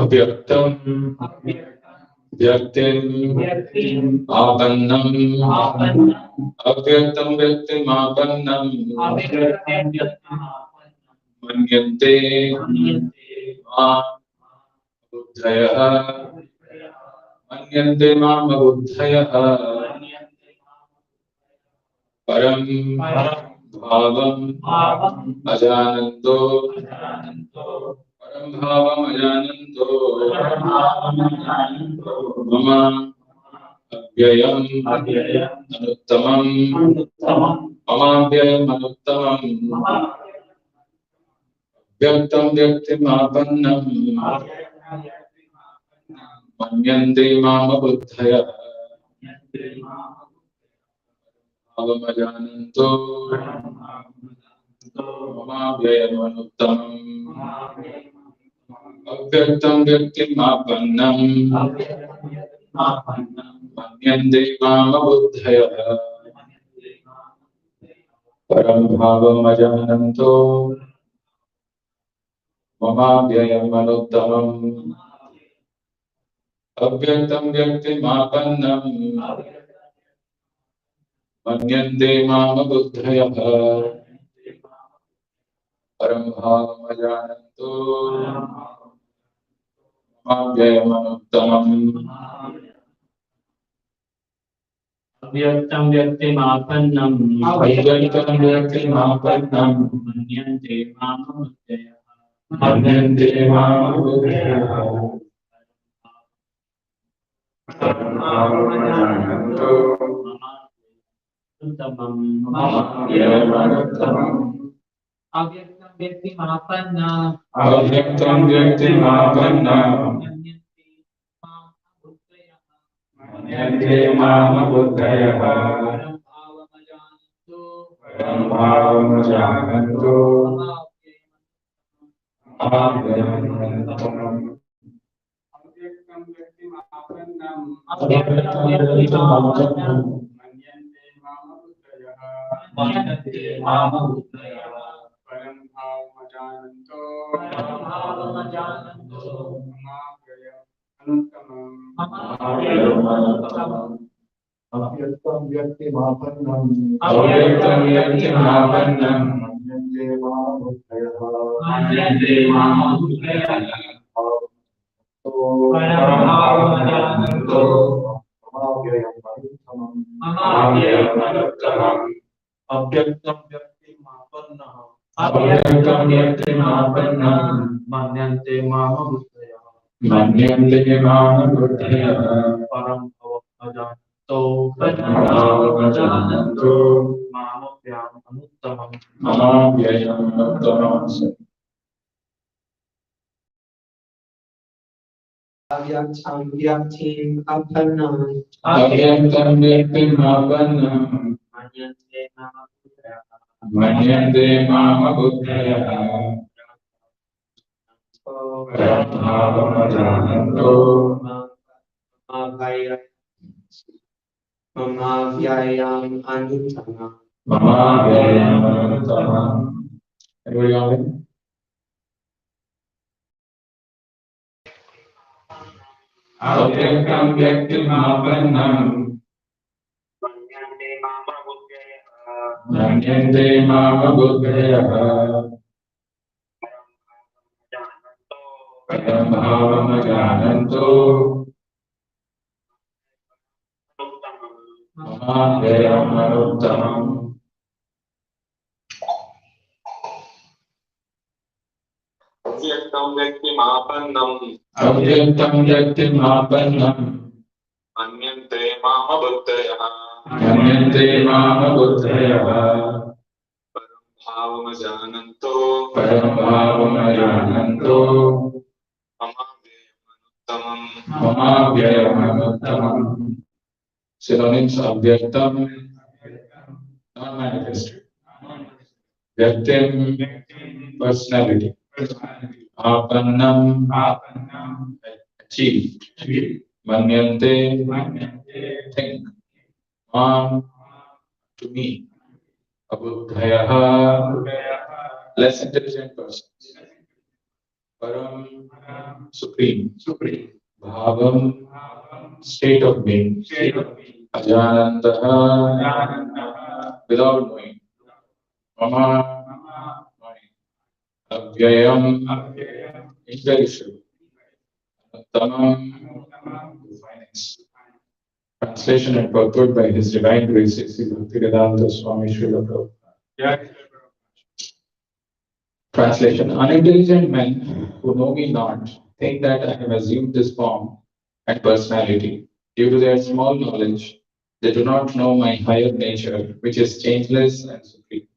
Avyaktam Vyaktim Apannam Avyaktam Vyaktim Apannam Manyante Buddhaya Manyante Mama Buddhaya Param Bhavam Ajananto Param Bhavam Ajananto Mama Avyayam Anuttamam Mama Avyayam Anuttamam Vyaktam Vyaktim Apannam Manyante Mama Buddhaya Bhavam Ajananto Mama Avyayam Anuttamam Avyaktam Vyaktim Apannam Manyante Mama Buddhaya Param Bhavam Ajananto Mama Avyayam Anuttamam Avyaktam Vyaktim Apannam Manyante Mama Buddhaya Param Bhavam Ajananto Avyayam Anuttamam Avyaktam Vyaktim Apannam Avyaktam Vyaktim Apannam Manyante Mama Buddhaya Manyante Mama Buddhaya Param Bhavam Ajananto Avyayam Anuttamam Avyaktam Vyaktim Apannam Avyaktam Vyaktim Apannam Manyante Mama Buddhaya Param Bhavam Ajananto Avyayam Anuttamam Avyaktam Vyaktim Apannam Avyaktam Vyaktim Apannam Manyante Mama Buddhaya Param Bhavam Ajananto Avyayam Anuttamam Avyaktam Vyaktim Apannam Avyaktam Vyaktim Apannam Manyante Mama Buddhaya Manyante Mama Buddhaya Param Bhavam Ajananto Avyayam Anuttamam Avyayam Anuttamam Avyaktam Vyaktim Apannam Avyaktam Vyaktim Apannam Manyante Mama Buddhaya Manyante Mama Buddhaya Param Bhavam Ajananto Param Bhavam Ajananto Mama Avyayam Anuttamam Mama Avyayam Anuttamam Avyaktam Vyaktim Apannam Avyaktam Vyaktim Apannam Manyante Mama Buddhaya Manyante Mama Buddhaya Param Bhavam Ajananto Mama Avyayam Anuttamam Mama Avyayam Anuttamam. Everybody got it? Avyaktam Vyaktim Apannam Manyante Mama Buddhaya Manyante Mama Buddhaya Param Bhavam Ajananto Mama Avyayam Anuttamam Avyaktam Vyaktim Apannam Avyaktam Vyaktim Apannam Manyante Mama Buddhaya Manyante Mama Buddhaya Param Bhavam Ajananto Param Bhavam Ajananto Mama Avyayam Anuttamam Mama Avyayam Anuttamam. Synonyms: Avyaktam, non-manifested; Vyaktim, personality; Apannam, achieved; Manyante, think; Mam, to me; Abuddhayaha, less intelligent persons; Param, supreme. Bhavam, state of being. Ajanantaha, without knowing. Mama, mind. Avyayam, imperishable. Tamam, finance. Translation and purport by His Divine Grace, Sri Bhaktivedanta Swami Srila Prabhupada. Translation: unintelligent men who know me not think that I have assumed this form and personality. Due to their small knowledge, they do not know my higher nature, which is changeless and supreme.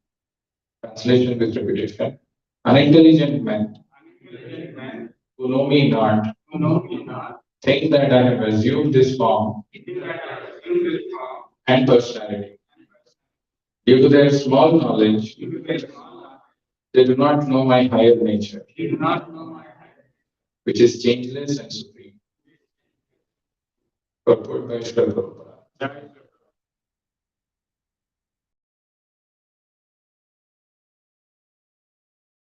Translation with repetition. Unintelligent men who know me not think that I have assumed this form and personality. Due to their small knowledge, they do not know my higher nature, which is changeless and supreme. Purport by Srila Prabhupada.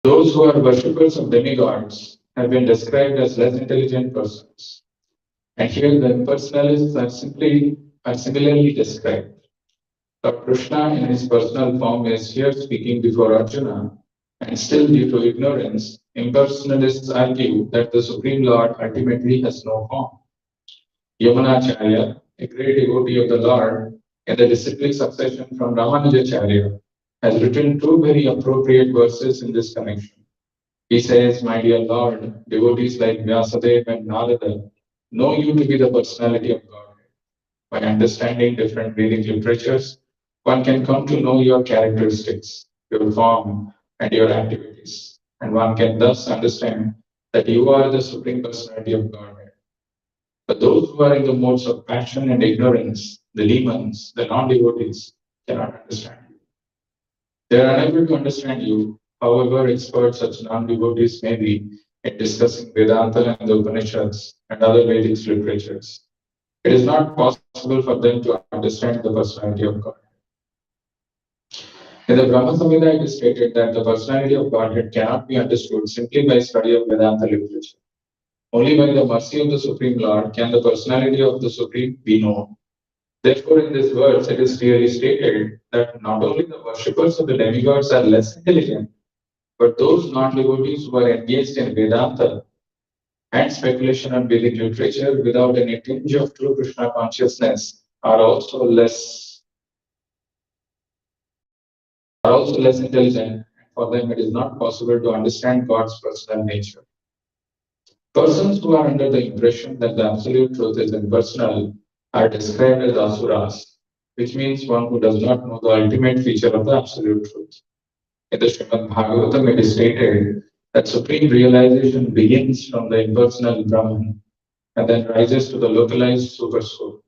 Those who are worshippers of demigods have been described as less intelligent persons. And here the impersonalists are similarly described. Lord Krishna in his personal form is here speaking before Arjuna, and still due to ignorance, impersonalists argue that the Supreme Lord ultimately has no form. Yamunacharya, a great devotee of the Lord in the disciplic succession from Ramanujacharya, has written two very appropriate verses in this connection. He says, my dear Lord, devotees like Vyasadeva and Narada know you to be the personality of God. By understanding different Vedic literatures, one can come to know your characteristics, your form, and your activities. And one can thus understand that you are the Supreme Personality of Godhead. But those who are in the modes of passion and ignorance, the demons, the non-devotees, cannot understand you. They are unable to understand you, however expert such non-devotees may be in discussing Vedanta and the Upanishads and other Vedic literatures. It is not possible for them to understand the personality of God. In the Brahma Samhita, it is stated that the personality of Godhead cannot be understood simply by study of Vedanta literature. Only by the mercy of the Supreme Lord can the personality of the Supreme be known. Therefore, in this verse, it is clearly stated that not only the worshippers of the demigods are less intelligent, but those non-devotees who are engaged in Vedanta and speculation on Vedic literature without any tinge of true Krishna consciousness are also less intelligent. For them, it is not possible to understand God's personal nature. Persons who are under the impression that the absolute truth is impersonal are described as asuras, which means one who does not know the ultimate feature of the absolute truth. In the Srimad Bhagavatam, it is stated that supreme realization begins from the impersonal Brahman and then rises to the localized supersoul.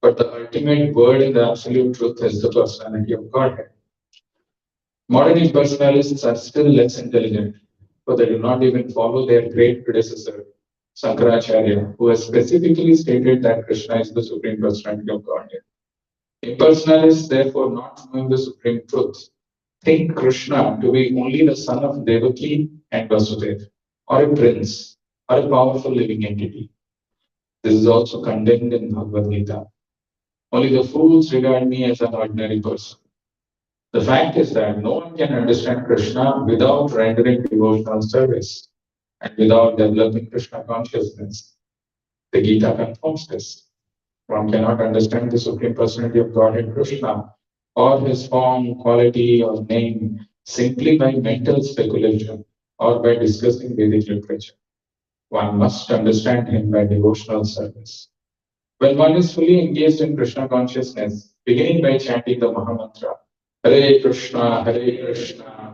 But the ultimate word in the absolute truth is the personality of Godhead. Modern impersonalists are still less intelligent, for they do not even follow their great predecessor, Sankaracharya, who has specifically stated that Krishna is the supreme personality of Godhead. Impersonalists, therefore, not knowing the supreme truth, think Krishna to be only the son of Devaki and Vasudeva, or a prince, or a powerful living entity. This is also condemned in Bhagavad Gita. Only the fools regard me as an ordinary person. The fact is that no one can understand Krishna without rendering devotional service and without developing Krishna consciousness. The Gita confirms this. One cannot understand the Supreme Personality of Godhead Krishna or his form, quality, or name simply by mental speculation or by discussing Vedic literature. One must understand him by devotional service. When one is fully engaged in Krishna consciousness, beginning by chanting the Mahamantra, Hare Krishna,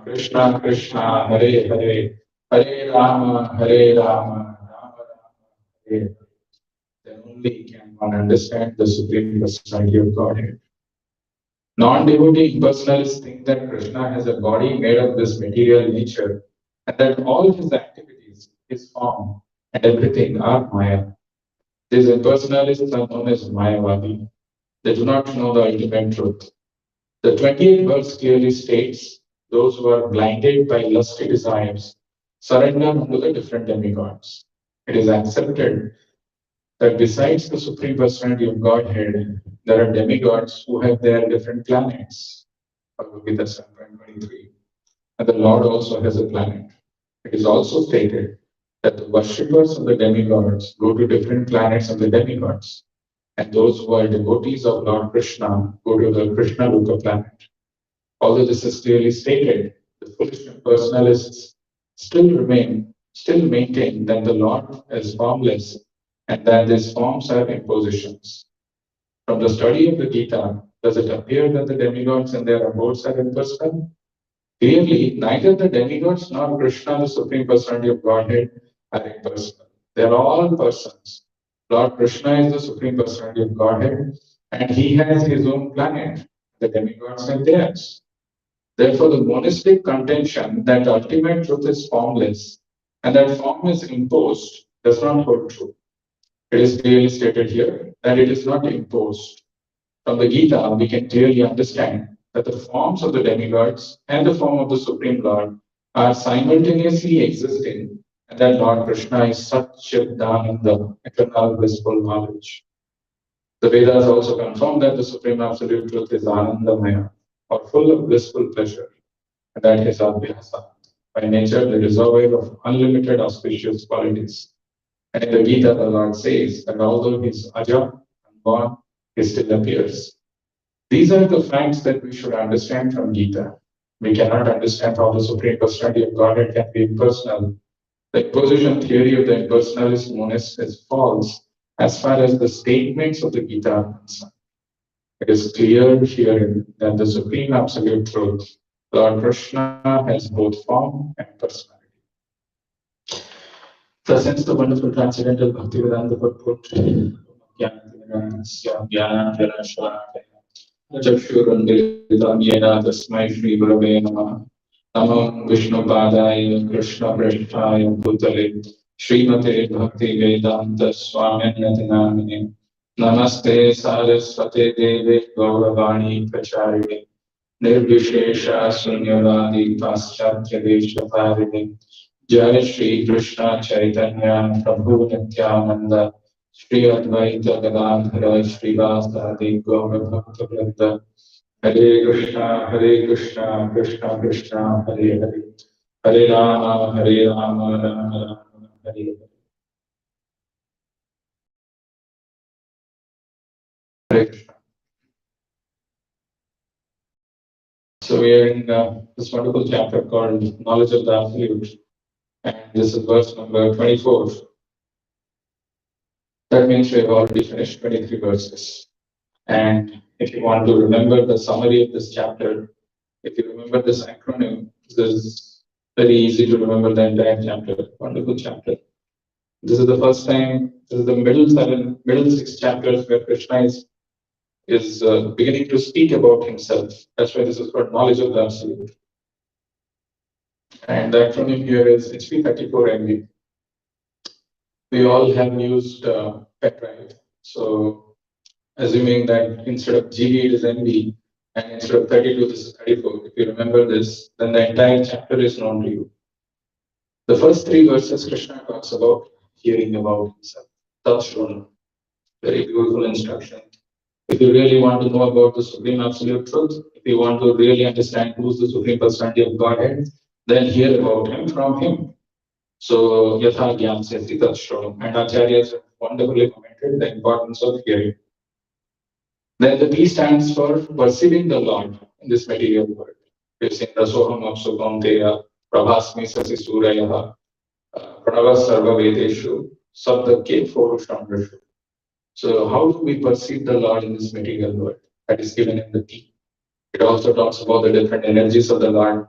Krishna Krishna, Hare Hare, Hare Rama, Rama Rama, Hare, then only can one understand the Supreme Personality of Godhead. Non-devotee impersonalists think that Krishna has a body made of this material nature and that all his activities, his form, and everything are Maya. These impersonalists are known as Mayavadi. They do not know the ultimate truth. The 28th verse clearly states, those who are blinded by lusty desires surrender to the different demigods. It is accepted that besides the Supreme Personality of Godhead, there are demigods who have their different planets. Bhagavad Gita 7.23. And the Lord also has a planet. It is also stated that the worshippers of the demigods go to different planets of the demigods, and those who are devotees of Lord Krishna go to the Krishna Loka planet. Although this is clearly stated, the foolish personalists still maintain that the Lord is formless and that these forms are impositions. From the study of the Gita, does it appear that the demigods and their abodes are impersonal? Clearly, neither the demigods nor Krishna, the Supreme Personality of Godhead, are impersonal. They are all persons. Lord Krishna is the Supreme Personality of Godhead, and he has his own planet. The demigods have theirs. Therefore, the monistic contention that ultimate truth is formless and that form is imposed does not hold true. It is clearly stated here that it is not imposed. From the Gita, we can clearly understand that the forms of the demigods and the form of the Supreme Lord are simultaneously existing, and that Lord Krishna is Sadananda, eternal blissful knowledge. The Vedas also confirm that the Supreme Absolute Truth is Anandamaya, or full of blissful pleasure, and that is Abhyasa, by nature the reservoir of unlimited auspicious qualities. And in the Gita, the Lord says that although he is Aja, unborn, he still appears. These are the facts that we should understand from Gita. We cannot understand how the Supreme Personality of Godhead can be impersonal. The imposition theory of the impersonalist monist is false as far as the statements of the Gita are concerned. It is clear here that the Supreme Absolute Truth, Lord Krishna, has both form and personality. Thus, since the wonderful transcendental Bhaktivedanta purport, चक्षुरुन्मिलितं येन तस्मै श्रीगुरवे नमः नमो विष्णुपादाय कृष्णप्रेष्ठाय भूतले श्रीमते भक्तिवेदान्त स्वामिन्यति नामिने नमस्ते सारस्वते देवे गौरवाणी प्रचारिणे निर्विशेष शून्यवादी पाश्चात्य देशतारिणे जय श्री कृष्ण चैतन्य प्रभु नित्यानंद श्री अद्वैत गदाधर श्रीवासादि गौर भक्त वृंद हरे Krishna Krishna Krishna Hare Hare Hare Ram Ram Ram Hare Hare Krishna. So we are in this wonderful chapter called Knowledge of the Absolute, and this is verse number 24. That means we have already finished 23 verses. And if you want to remember the summary of this chapter, if you remember this acronym, this is very easy to remember the entire chapter. Wonderful chapter. This is the first time, this is the middle six chapters where Krishna is beginning to speak about himself. That's why this is called Knowledge of the Absolute. And the acronym here is HP34MB. We all have used pen drive. So assuming that instead of GB it is MB, and instead of 32 this is 34, if you remember this, then the entire chapter is known to you. The first three verses Krishna talks about hearing about himself. Tatshron, very beautiful instruction. If you really want to know about the Supreme Absolute Truth, if you want to really understand who's the Supreme Personality of Godhead, then hear about him from him. So, Yatha Gyan Seti Tatshron, and Acharyas have wonderfully commented the importance of hearing. Then the P stands for perceiving the Lord in this material world. We've seen Rasoham Apsukam Teya, Prabhasmi Sasi Suraya, Pranava Sarva Vedeshu, Sabdake Forushamrashu. So, how do we perceive the Lord in this material world? That is given in the P. It also talks about the different energies of the Lord.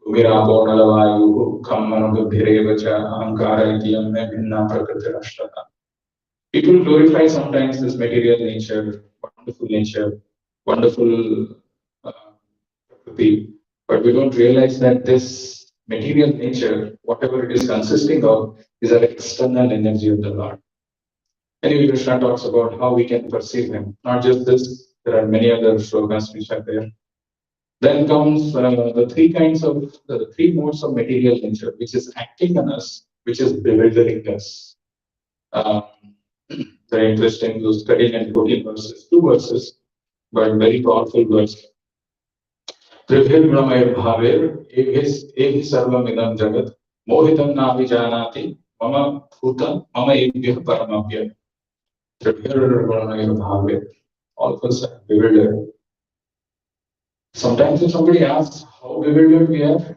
Viraponalavayu, Kammanubhirevacha, Ankara Idiyam, Bhinna Prakriti Rashtaka. People glorify sometimes this material nature, wonderful Prakriti, but we don't realize that this material nature, whatever it is consisting of, is an external energy of the Lord. Anyway, Krishna talks about how we can perceive him. Not just this, there are many other shlokas which are there. Then comes the three modes of material nature, which is acting on us, which is bewildering us. Um, Very interesting. Those 13 and 14 verses, two verses, but very powerful verse. त्रिभिर्गुणमयर्भावेर् एभिः सर्वमिदं जगत् मोहितं नाभिजानाति मम भूत मम एभ्यः परमभ्य त्रिभिर्गुणमयर्भावेर्. All of us are bewildered. Sometimes if somebody asks how bewildered we are,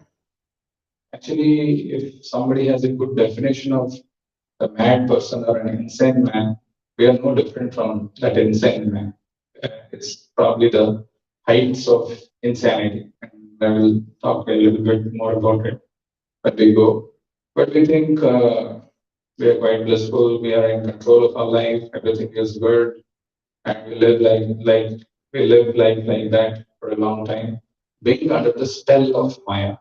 actually, if somebody has a good definition of a mad person or an insane man, we are no different from that insane man. It's probably the heights of insanity. And I will talk a little bit more about it when we go. But we think we are quite blissful, we are in control of our life, everything is good, and we live like that for a long time, being under the spell of Maya.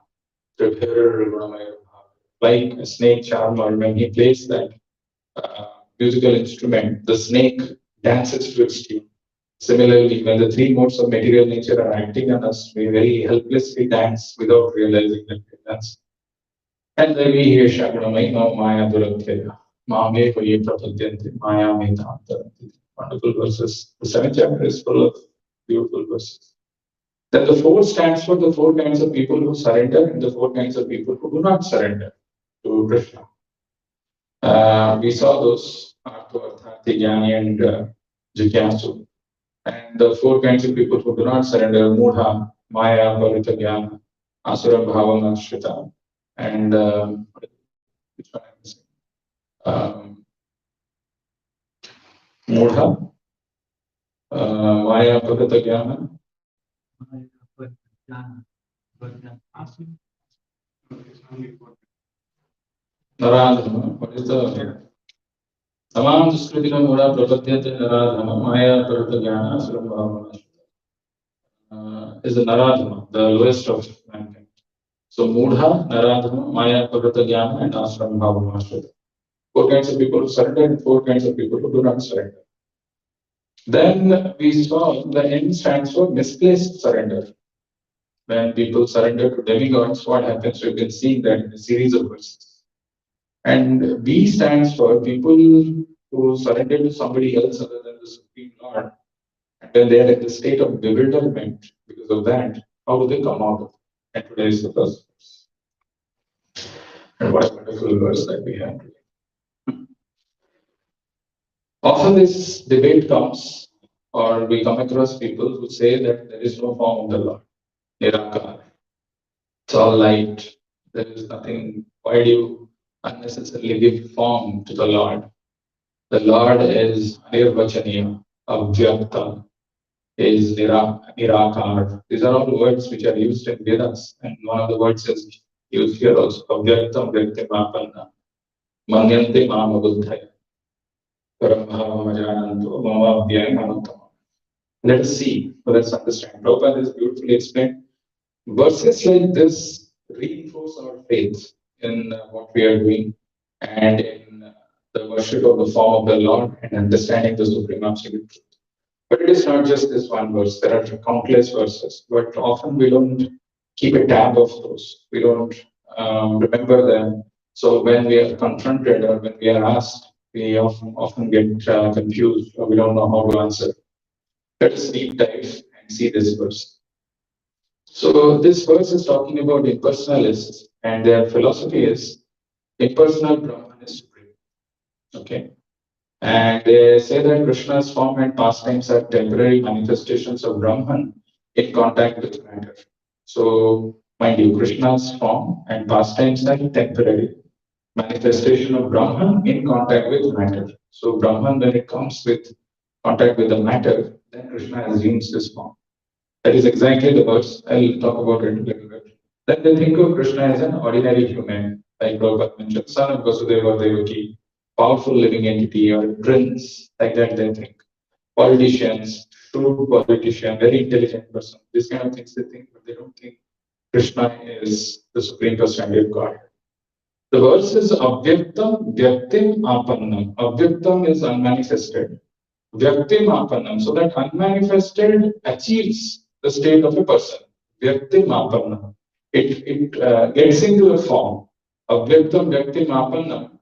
Like a snake charmer, when he plays that musical instrument, the snake dances to its tune. Similarly, when the three modes of material nature are acting on us, we very helplessly dance without realizing that we dance. And then we hear Shagramai no Maya Duratyaya. Mame Hoye Prapadyante Maya Metantaranti. Wonderful verses. The seventh chapter is full of beautiful verses. Then the four stands for the four kinds of people who surrender and the four kinds of people who do not surrender to Krishna. We saw those Artha, Jnani, and Jigyasu. And the four kinds of people who do not surrender: Mudha, Maya, Parita Jnana, Asura, Bhavam, Ashrita. And which one am I missing? Mudha, Maya, Parita Jnana. Naradhama. What is the Tamam Duskritika Mudha Prapadyate Naradhama, Maya, Parita Jnana, Asura, Bhavam, Ashrita. Is the Naradhama, the lowest of mankind. So Mudha, Naradhama, Maya, Parita Jnana, and Ashram Bhava Ashrita. Four kinds of people who surrender and four kinds of people who do not surrender. Then we saw the N stands for misplaced surrender. When people surrender to demigods, what happens? We've been seeing that in a series of verses. And B stands for people who surrender to somebody else other than the Supreme Lord. And when they are in the state of bewilderment because of that, how do they come out of it? And today is the first verse. And what a wonderful verse that we have today. Often this debate comes, or we come across people who say that there is no form of the Lord, Nirakar. It's all light. There is nothing. Why do you unnecessarily give form to the Lord? The Lord is Nirvachaniya, Abhyakta, is Nirakar. These are all words which are used in Vedas, and one of the words is used here also, Abhyaktam Vyaktimapanna, Manyante Mamabuddhaya. Let us see, let's understand. Prabhupada is beautifully explained. Verses like this reinforce our faith in what we are doing and in the worship of the form of the Lord and understanding the supreme absolute truth. But it is not just this one verse, there are countless verses, but often we don't keep a tab of those. We don't remember them. So when we are confronted or when we are asked, we often get confused or we don't know how to answer. Let us deep dive and see this verse. So this verse is talking about impersonalists, and their philosophy is impersonal Brahman is supreme. Okay. And they say that Krishna's form and pastimes are temporary manifestations of Brahman in contact with matter. So, mind you, Krishna's form and pastimes are temporary manifestation of Brahman in contact with matter. So, Brahman, when it comes with contact with the matter, then Krishna assumes this form. That is exactly the verse. I'll talk about it a little bit. Then they think of Krishna as an ordinary human, like Prabhupada mentioned, son of Vasudeva Devaki, powerful living entity or prince, like that they think. Politicians, shrewd politician, very intelligent person. These kind of things they think, but they don't think Krishna is the supreme personality of God. The verse is Avyaktam Vyaktim Apannam. Avyaktam is unmanifested. Vyaktim Apannam. So that unmanifested achieves the state of a person. Vyaktim Apanam. It gets into a form. Avyaktam Vyaktim Apanam.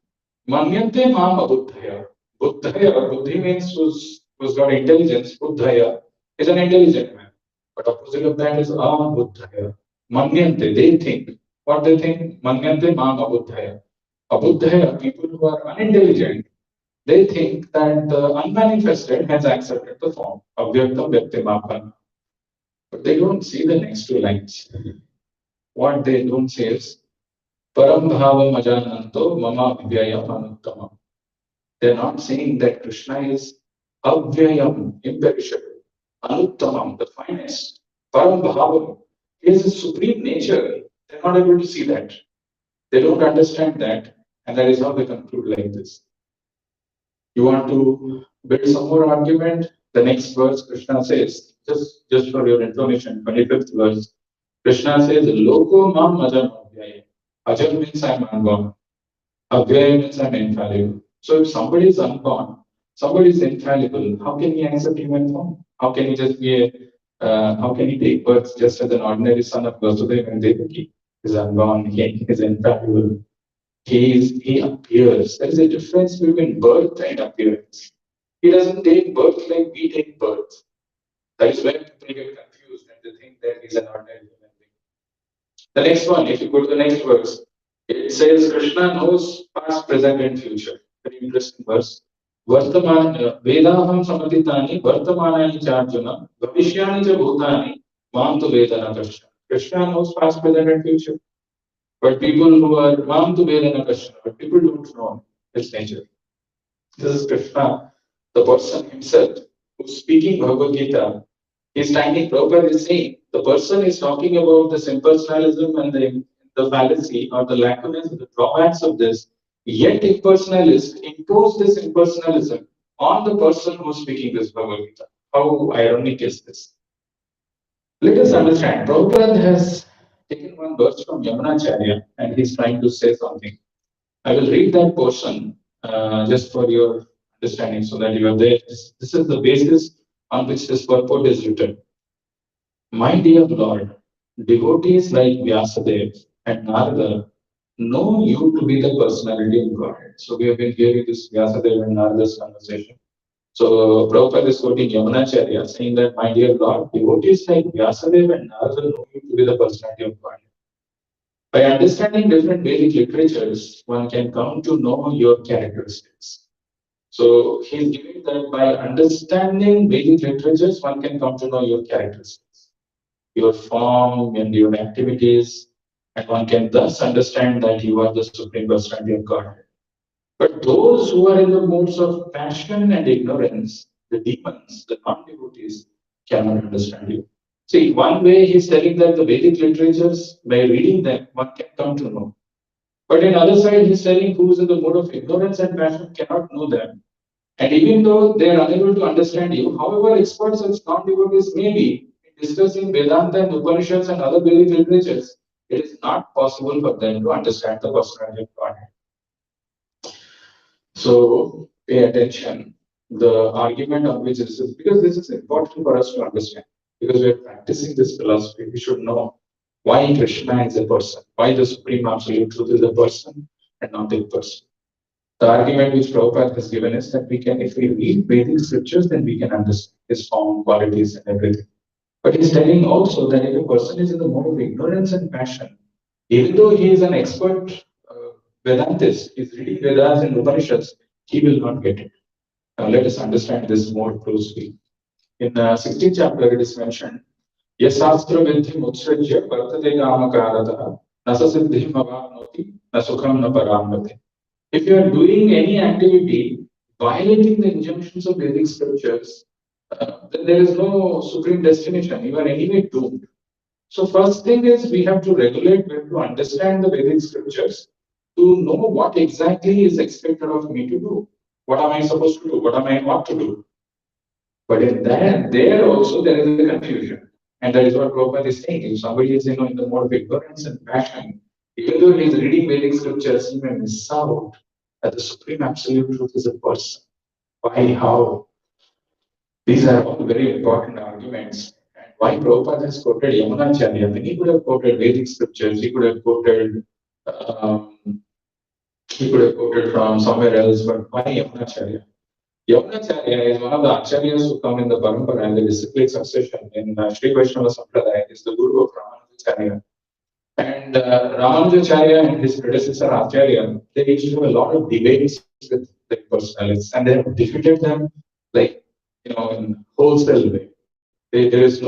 Manyante Mam Abuddhaya. Buddhaya, Buddhi means who's got intelligence. Buddhaya is an intelligent man. But opposite of that is Abuddhaya. Manyante, they think. What they think? Manyante Mam Abuddhaya. Abuddhaya, people who are unintelligent, they think that the unmanifested has accepted the form of Vyaktam Vyaktimapan. But they don't see the next two lines. What they don't say is Param Bhavam Ajananto Mama Vyayam Anuttama. They're not saying that Krishna is Avyayam, imperishable, Anuttamam, the finest, Param Bhavam. He is a supreme nature. They're not able to see that. They don't understand that, and that is how they conclude like this. You want to build some more argument? The next verse, Krishna says, just for your information, 25th verse, Krishna says, Loko mam ajam avyaya. Ajam means I'm unborn. Avyaya means I'm infallible. So if somebody is unborn, somebody is infallible, how can he accept human form? How can he just be how can he take birth just as an ordinary son of Vasudeva and Devaki? He's unborn, he is infallible. He appears. There is a difference between birth and appearance. He doesn't take birth like we take birth. That is where people get confused and they think that he's an ordinary human being. The next one, if you go to the next verse, it says Krishna knows past, present, and future. Very interesting verse. Vartaman Vedaham Samatitani Vartamanani Charjuna Bhavishyani cha Bhutani Mantu Vedana Krishna. Krishna knows past, present, and future. But people who are Mantu Vedana Krishna, but people don't know his nature. This is Krishna, the person himself who's speaking Bhagavad Gita. He's standing, Prabhupada is saying, the person is talking about this impersonalism and the fallacy or the lacunae, the drawbacks of this. Yet impersonalists impose this impersonalism on the person who's speaking this Bhagavad Gita. How ironic is this? Let us understand, Prabhupada has taken one verse from Yamunacharya and he's trying to say something. I will read that portion just for your understanding so that you are there. This is the basis on which this purport is written. My dear Lord, devotees like Vyasadeva and Narada know you to be the personality of Godhead. So we have been hearing this Vyasadeva and Narada's conversation. So Prabhupada is quoting Yamunacharya saying that, my dear Lord, devotees like Vyasadeva and Narada know you to be the personality of Godhead. By understanding different Vedic literatures, one can come to know your characteristics. So he's giving that by understanding Vedic literatures, one can come to know your characteristics, your form and your activities, and one can thus understand that you are the Supreme Personality of Godhead. But those who are in the moods of passion and ignorance, the demons, the non-devotees, cannot understand you. See, one way he's telling that the Vedic literatures, by reading them, one can come to know. But in other side, he's telling who's in the mode of ignorance and passion cannot know them. And even though they are unable to understand you, however expert such non-devotees may be in discussing Vedanta and Upanishads and other Vedic literatures, it is not possible for them to understand the personality of Godhead. So pay attention. The argument on which this is, because this is important for us to understand, because we are practicing this philosophy, we should know why Krishna is a person, why the Supreme Absolute Truth is a person and not a person. The argument which Prabhupada has given is that we can, if we read Vedic scriptures, then we can understand his form, qualities, and everything. But he's telling also that if a person is in the mode of ignorance and passion, even though he is an expert Vedantist, is reading Vedas and Upanishads, he will not get it. Now let us understand this more closely. In 16th chapter, it is mentioned, Yasastra vidhi mutsrajya vartate kamakarata nasa siddhim avapnoti nasukham na paramvate. If you are doing any activity violating the injunctions of Vedic scriptures, then there is no supreme destination. You are anyway doomed. So first thing is we have to regulate, we have to understand the Vedic scriptures to know what exactly is expected of me to do. What am I supposed to do? What am I not to do? But in that, there also there is a confusion. And that is what Prabhupada is saying. If somebody is in the mode of ignorance and passion, even though he is reading Vedic scriptures, he may miss out that the Supreme Absolute Truth is a person. Why? How? These are all very important arguments. And why Prabhupada has quoted Yamunacharya? I mean, he could have quoted Vedic scriptures, he could have quoted from somewhere else, but why Yamunacharya? Yamunacharya is one of the acharyas who come in the parampara and the disciplic succession in Sri Vaishnava Sampradaya. Is the guru of Ramanujacharya. And Ramanujacharya and his predecessor Acharya, they used to have a lot of debates with the personalities, and they have defeated them like in wholesale way. They just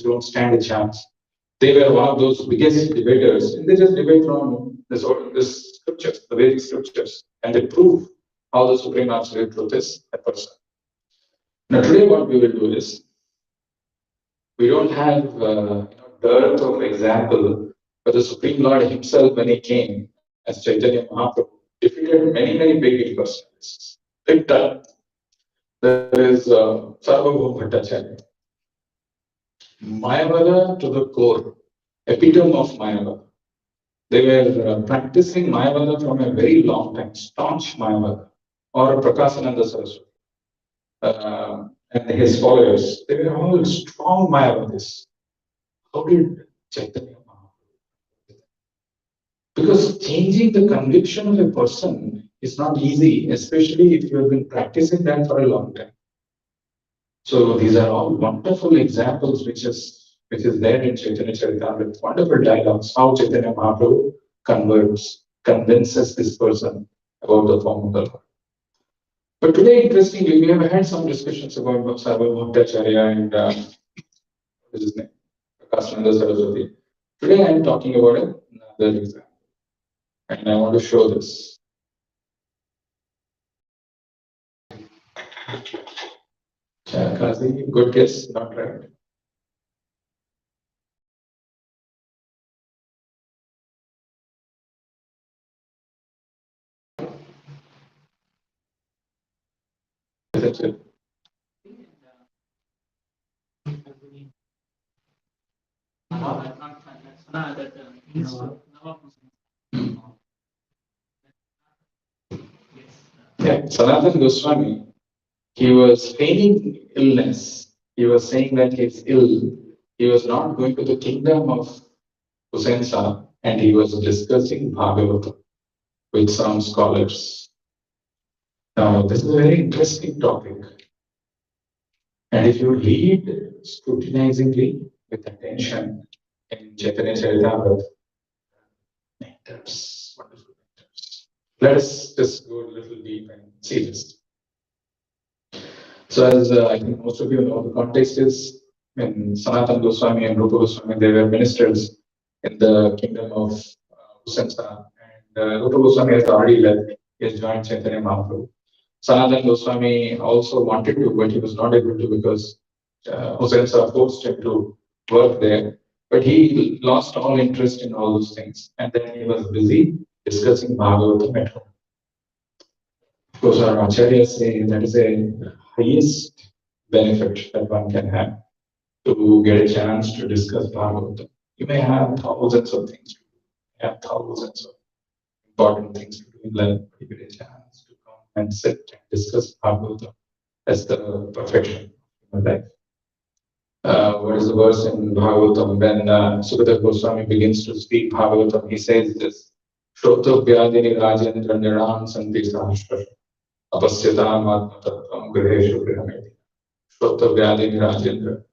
don't stand a chance. They were one of those biggest debaters, and they just debate from this scriptures, the Vedic scriptures, and they prove how the supreme absolute truth is a person. Now today, what we will do is we don't have dearth of example, but the Supreme Lord Himself, when He came as Chaitanya Mahaprabhu, defeated many big personalities. Big time. There is Sarvabhauma Bhattacharya. Mayavada to the core, epitome of Mayavada. They were practicing Mayavada from a very long time, staunch Mayavada, or Prakasananda Saraswati. And his followers, they were all strong Mayavadis. How did Chaitanya Mahaprabhu? Because changing the conviction of a person is not easy, especially if you have been practicing that for a long time. So these are all wonderful examples which is there in Chaitanya Charitamrita, wonderful dialogues, how Chaitanya Mahaprabhu convinces this person about the form of the Lord. But today, interestingly, we have had some discussions about Sarvabhauma Bhattacharya and what is his name? Prakasananda Saraswati. Today I am talking about another example. And I want to show this. Kazi, good guess, not right. Is it? Yeah, Sanatana Goswami, he was feigning illness. He was saying that he's ill. He was not going to the kingdom of Usensa, and he was discussing Bhagavad with some scholars. Now, this is a very interesting topic. And if you read scrutinizingly with attention in Chaitanya Charitamrita, nectars, wonderful nectars. Let us just go a little deep and see this. So, as I think most of you know, the context is when Sanatana Goswami and Rupa Goswami, they were ministers in the kingdom of Usensa. And Rupa Goswami has already left. He has joined Chaitanya Mahaprabhu. Sanatana Goswami also wanted to, but he was not able to because Usensa forced him to work there. But he lost all interest in all those things. And then he was busy discussing Bhagavatam at home. Of course, our acharyas say that is the highest benefit that one can have to get a chance to discuss Bhagavatam. You may have thousands of things to do. You have thousands of important things to do in life, but you get a chance to come and sit and discuss Bhagavatam. That's the perfection of life. What is the verse in Bhagavatam? When Sukadeva Goswami begins to speak Bhagavatam, he says this, Shrotovyadini Rajendra Niram Santi Sahasra Apasyatam Atma Tattvam Griheshu Grihameti. Shrotovyadini Rajendra.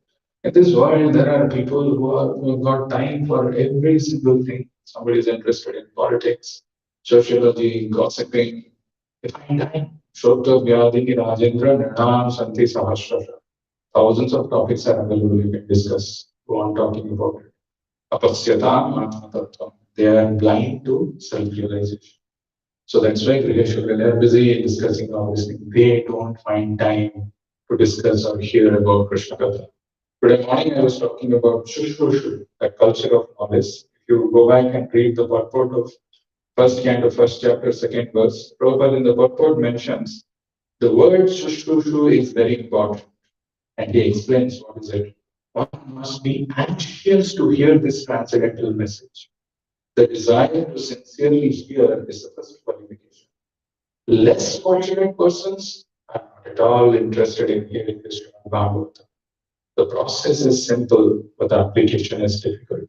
In this world, there are people who have got time for every single thing. Somebody is interested in politics, sociology, gossiping. They find time. Shrotovyadini Rajendra Niram Santi Sahasra. Thousands of topics are available you can discuss. Go on talking about it. Apasyatam Atma Tattvam. They are blind to self-realization. So that's why Griheshwara, they are busy discussing all these things. They don't find time to discuss or hear about Krishna Katha. Today morning I was talking about Shushrushu, the culture of knowledge. If you go back and read the purport of first canto, first chapter, second verse, Prabhupada in the purport mentions the word Shushrushu is very important. And he explains what is it. One must be anxious to hear this transcendental message. The desire to sincerely hear is the first qualification. Less fortunate persons are not at all interested in hearing this Bhagavatam. The process is simple, but the application is difficult.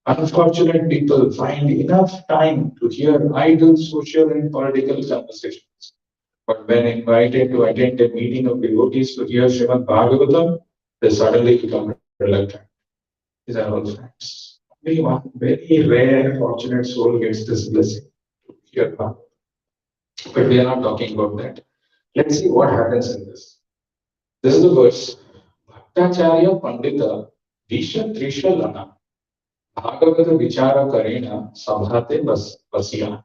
Unfortunate people find enough time to hear idle social and political conversations. But when invited to attend a meeting of devotees to hear Srimad Bhagavatam, they suddenly become reluctant. These are all facts. Only one very rare, fortunate soul gets this blessing to hear Bhagavatam. But we are not talking about that. Let's see what happens in this. This is the verse. Bhattacharya Pandita Visha Trisha Lana Bhagavata Vichara Karena Sabhate Vasya.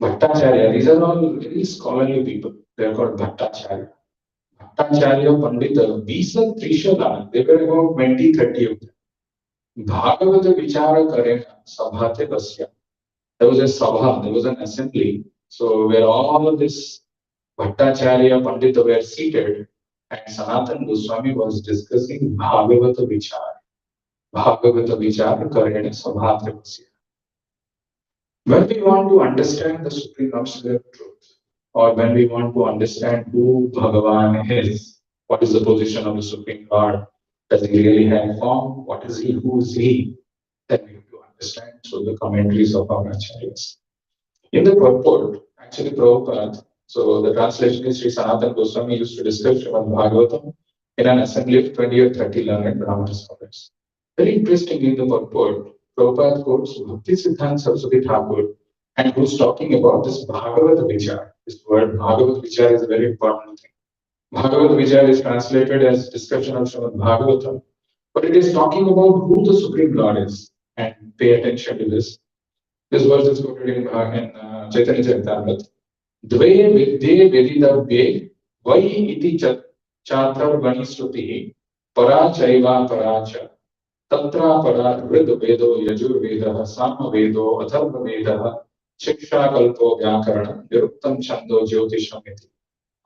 Bhattacharya, these are all very scholarly people. They are called Bhattacharya. Bhattacharya Pandita Visa Trisha Lana. They were about 20, 30 of them. Bhagavata Vichara Karena Sabhate Vasya. There was a sabha, there was an assembly. So where all of this Bhattacharya Pandita were seated and Sanatana Goswami was discussing Bhagavata Vichara. Bhagavata Vichara Karena Sabhate Vasya. When we want to understand the Supreme Absolute Truth, or when we want to understand who Bhagavan is, what is the position of the Supreme Lord, does he really have form? What is he? Who is he? Then we have to understand through the commentaries of our acharyas. In the purport, actually Prabhupada, so the translation is Sri Sanatana Goswami used to discuss Srimad Bhagavatam in an assembly of 20 or 30 learned Brahmana scholars. Very interestingly, in the purport, Prabhupada quotes Bhakti Siddhanta Saraswati Thakur, and who's talking about this Bhagavad Vichar. This word Bhagavad Vichar is a very important thing. Bhagavad Vichar is translated as discussion of Srimad Bhagavatam, but it is talking about who the Supreme Lord is. And pay attention to this. This verse is quoted in Chaitanya Charitamrita. Dve vidye veditavye vai iti chatar vani srutihi para chaiva paracha tatra para rid vedo yajur vedah sama vedo atharva vedah shiksha kalpo vyakarana niruktam chando jyotisham iti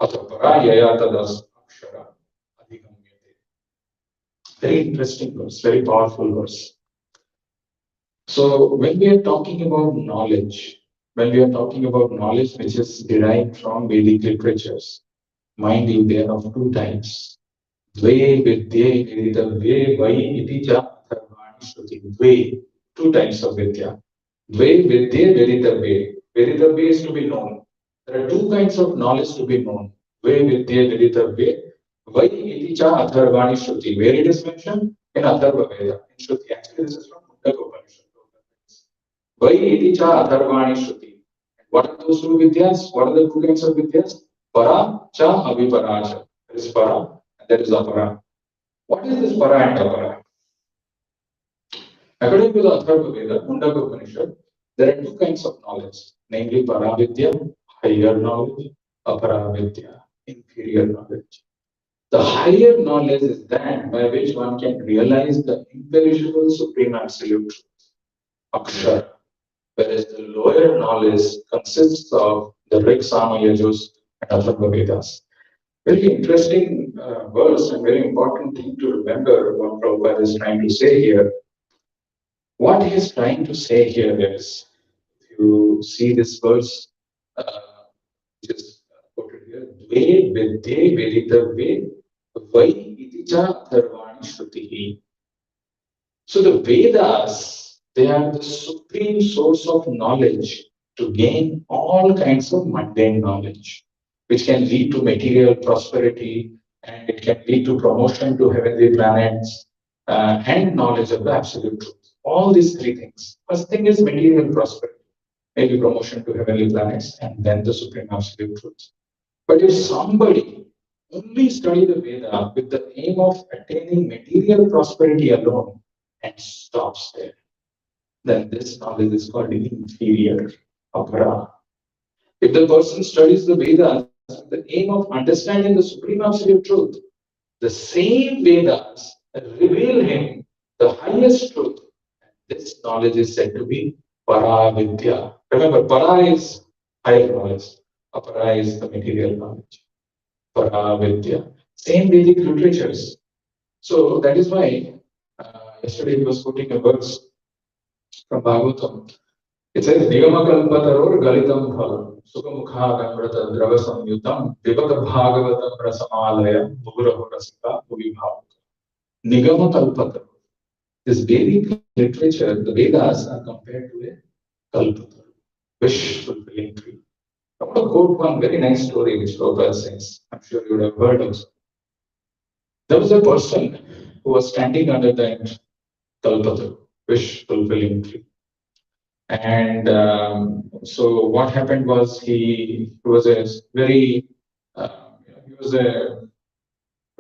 atha para yaya tadas akshara adhigamyate. Very interesting verse, very powerful verse. So when we are talking about knowledge, when we are talking about knowledge which is derived from Vedic literatures, mind you, they are of two types. Dve vidye veditavye vai iti cha atharvani shruti. Dve, two types of vidya. Dve vidye veditavye. Veditavye is to be known. There are two kinds of knowledge to be known. Dve vidye veditavye vai iti cha atharvani shruti. Where it is mentioned? In Atharva Veda. In Shruti. Actually, this is from Mundaka Upanishad. Vai iti cha atharvani shruti. What are those two vidyas? What are the two kinds of vidyas? Para cha aviparacha. There is para and there is apara. What is this para and apara? According to the Atharva Veda, Mundaka Upanishad, there are two kinds of knowledge, namely para vidya, higher knowledge, apara vidya, inferior knowledge. The higher knowledge is that by which one can realize the imperishable supreme absolute truth, akshara. Whereas the lower knowledge consists of the Rig, Sama, Yajus, and Atharva Vedas. Very interesting verse and very important thing to remember what Prabhupada is trying to say here. What he is trying to say here is, if you see this verse, which is quoted here, Dve vidye veditavye vai iti cha atharvani shrutihi. So the Vedas, they are the supreme source of knowledge to gain all kinds of mundane knowledge, which can lead to material prosperity and it can lead to promotion to heavenly planets and knowledge of the absolute truth. All these three things. First thing is material prosperity, maybe promotion to heavenly planets and then the supreme absolute truth. But if somebody only study the Veda with the aim of attaining material prosperity alone, and stops there, then this knowledge is called inferior, apara. If the person studies the Vedas with the aim of understanding the supreme absolute truth, the same Vedas reveal him the highest truth. This knowledge is said to be para vidya. Remember, para is higher knowledge, apara is the material knowledge. Para vidya. Same Vedic literatures. So that is why yesterday he was quoting a verse from Bhagavatam. It says, Nigamakalpataror Galitam Phalam, Sukhamukha Gamrata Drava Samyutam, Vivaka Bhagavatam Rasamalaya, Bhuraho Rasika, Bhuvi Bhavaka. Nigama Kalpataru. This Vedic literature, the Vedas, are compared to a Kalpataru, wish fulfilling tree. I want to quote one very nice story which Prabhupada says. I'm sure you would have heard of. There was a person who was standing under that Kalpataru, wish fulfilling tree. And so what happened was he was a very, he was a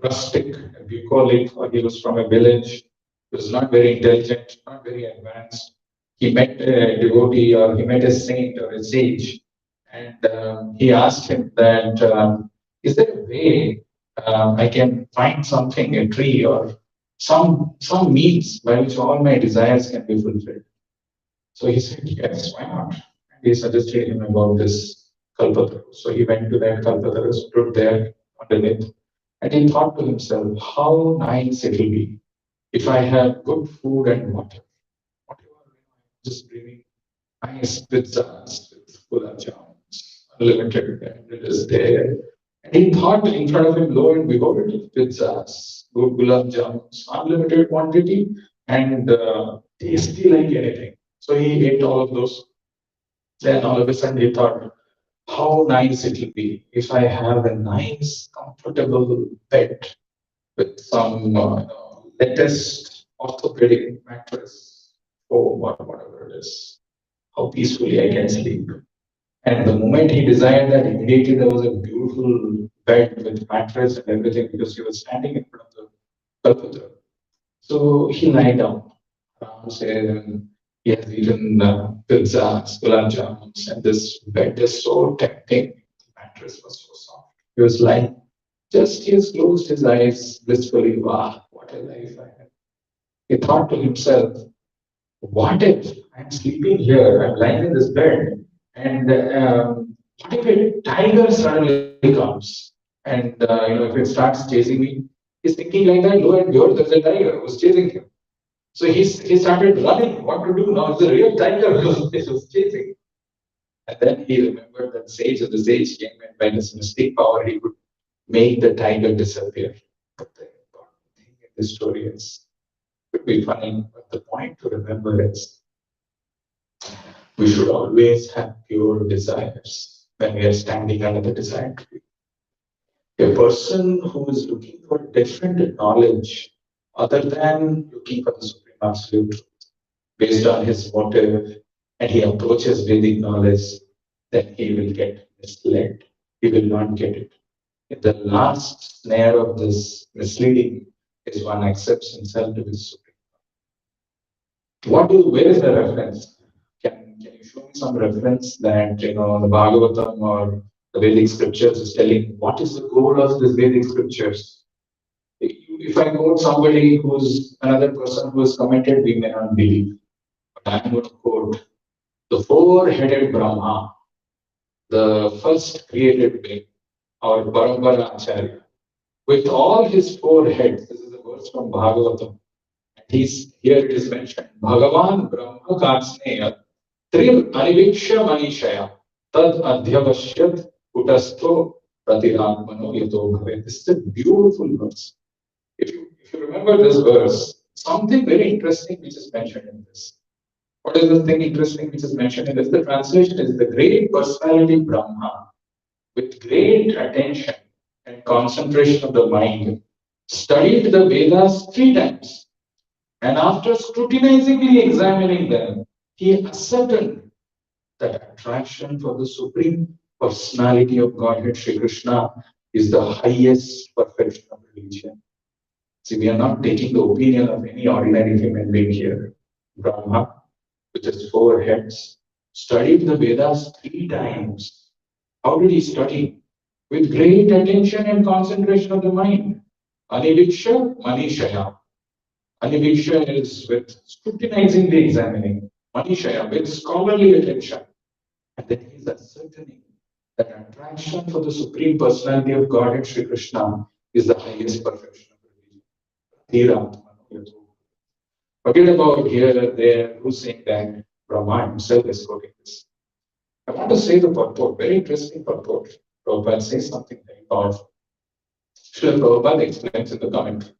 rustic, bucolic, or he was from a village. He was not very intelligent, not very advanced. He met a devotee or he met a saint or a sage, and he asked him that, is there a way I can find something, a tree or some means by which all my desires can be fulfilled? So he said, yes, why not? He suggested him about this Kalpataru. So he went to that Kalpataru, stood there underneath, and he thought to himself, how nice it will be if I have good food and water. Whatever, just dreaming nice pizzas with gulab jamuns, unlimited, and it is there. And he thought in front of him, lo and behold, pizzas, good gulab jamuns, unlimited quantity, and tasty like anything. So he ate all of those. Then all of a sudden he thought, how nice it will be if I have a nice, comfortable bed with some latest orthopedic mattress or whatever it is. How peacefully I can sleep. And the moment he desired that, immediately there was a beautiful bed with mattress and everything because he was standing in front of the Kalpatra. So he lied down. Ram said he has eaten pizzas, gulab jamuns, and this bed is so tempting. The mattress was so soft. He was lying. Just he has closed his eyes blissfully. Wow, what a life I have. He thought to himself, what if I'm sleeping here, I'm lying in this bed, and what if a tiger suddenly comes and if it starts chasing me? He's thinking like that. Lo and behold, there's a tiger who's chasing him. So he started running. What to do now? It's a real tiger who was chasing. And then he remembered that sage, and the sage came and by his mystic power, he could make the tiger disappear. But the important thing in this story is, it could be funny, but the point to remember is we should always have pure desires when we are standing under the desire tree. A person who is looking for different knowledge other than looking for the Supreme Absolute Truth based on his motive and he approaches Vedic knowledge, then he will get misled. He will not get it. The last snare of this misleading is one accepts himself to be supreme. Where is the reference? Can you show me some reference that the Bhagavatam or the Vedic scriptures is telling what is the goal of this Vedic scriptures? If I quote somebody who's another person who has commented, we may not believe. But I'm going to quote the four-headed Brahma, the first created being, our Parampara Acharya. With all his four heads, this is a verse from Bhagavatam. Here it is mentioned, Bhagavan Brahma Katsneya Trim Aniviksha Manishaya Tad Adhyavashyat Kutasto Pratiratmano Yato Bhave. This is a beautiful verse. If you remember this verse, something very interesting which is mentioned in this. What is the thing interesting which is mentioned in this? The translation is the great personality Brahma with great attention and concentration of the mind studied the Vedas 3 times. And after scrutinizingly examining them, he ascertained that attraction for the Supreme Personality of Godhead, Sri Krishna, is the highest perfection of religion. See, we are not taking the opinion of any ordinary human being here. Brahma, with his four heads, studied the Vedas 3 times. How did he study? With great attention and concentration of the mind. Aniviksha, Manishaya. Aniviksha is with scrutinizingly examining. Manishaya with scholarly attention. And then he is ascertaining that attraction for the Supreme Personality of Godhead, Sri Krishna, is the highest perfection of religion. Forget about here, there, who's saying that. Brahma himself is quoting this. I want to say the purport, very interesting purport. Prabhupada says something very powerful. Srila Prabhupada explains in the commentary.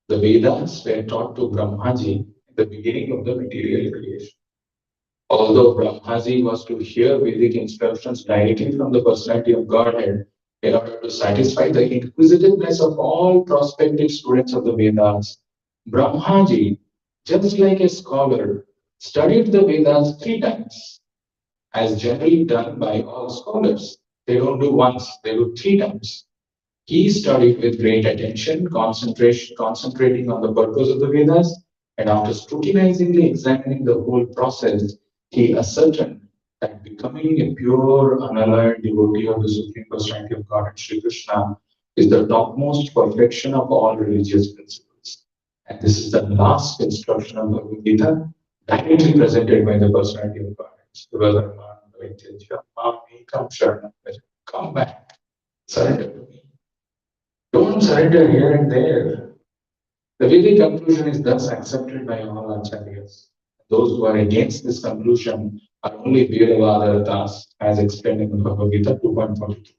The Vedas were taught to Brahmaji at the beginning of the material creation. Although Brahmaji was to hear Vedic instructions directly from the personality of Godhead in order to satisfy the inquisitiveness of all prospective students of the Vedas, Brahmaji, just like a scholar, studied the Vedas 3 times, as generally done by all scholars. They don't do once, they do 3 times. He studied with great attention, concentrating on the purpose of the Vedas, and after scrutinizingly examining the whole process, he ascertained that becoming a pure, unalloyed devotee of the Supreme Personality of God, Sri Krishna, is the topmost perfection of all religious principles. And this is the last instruction of Bhagavad Gita, directly presented by the Personality of God. Come back, surrender to me. Don't surrender here and there. The Vedic conclusion is thus accepted by all acharyas. Those who are against this conclusion are only Vedavadaratas, as explained in the Bhagavad Gita 2.42.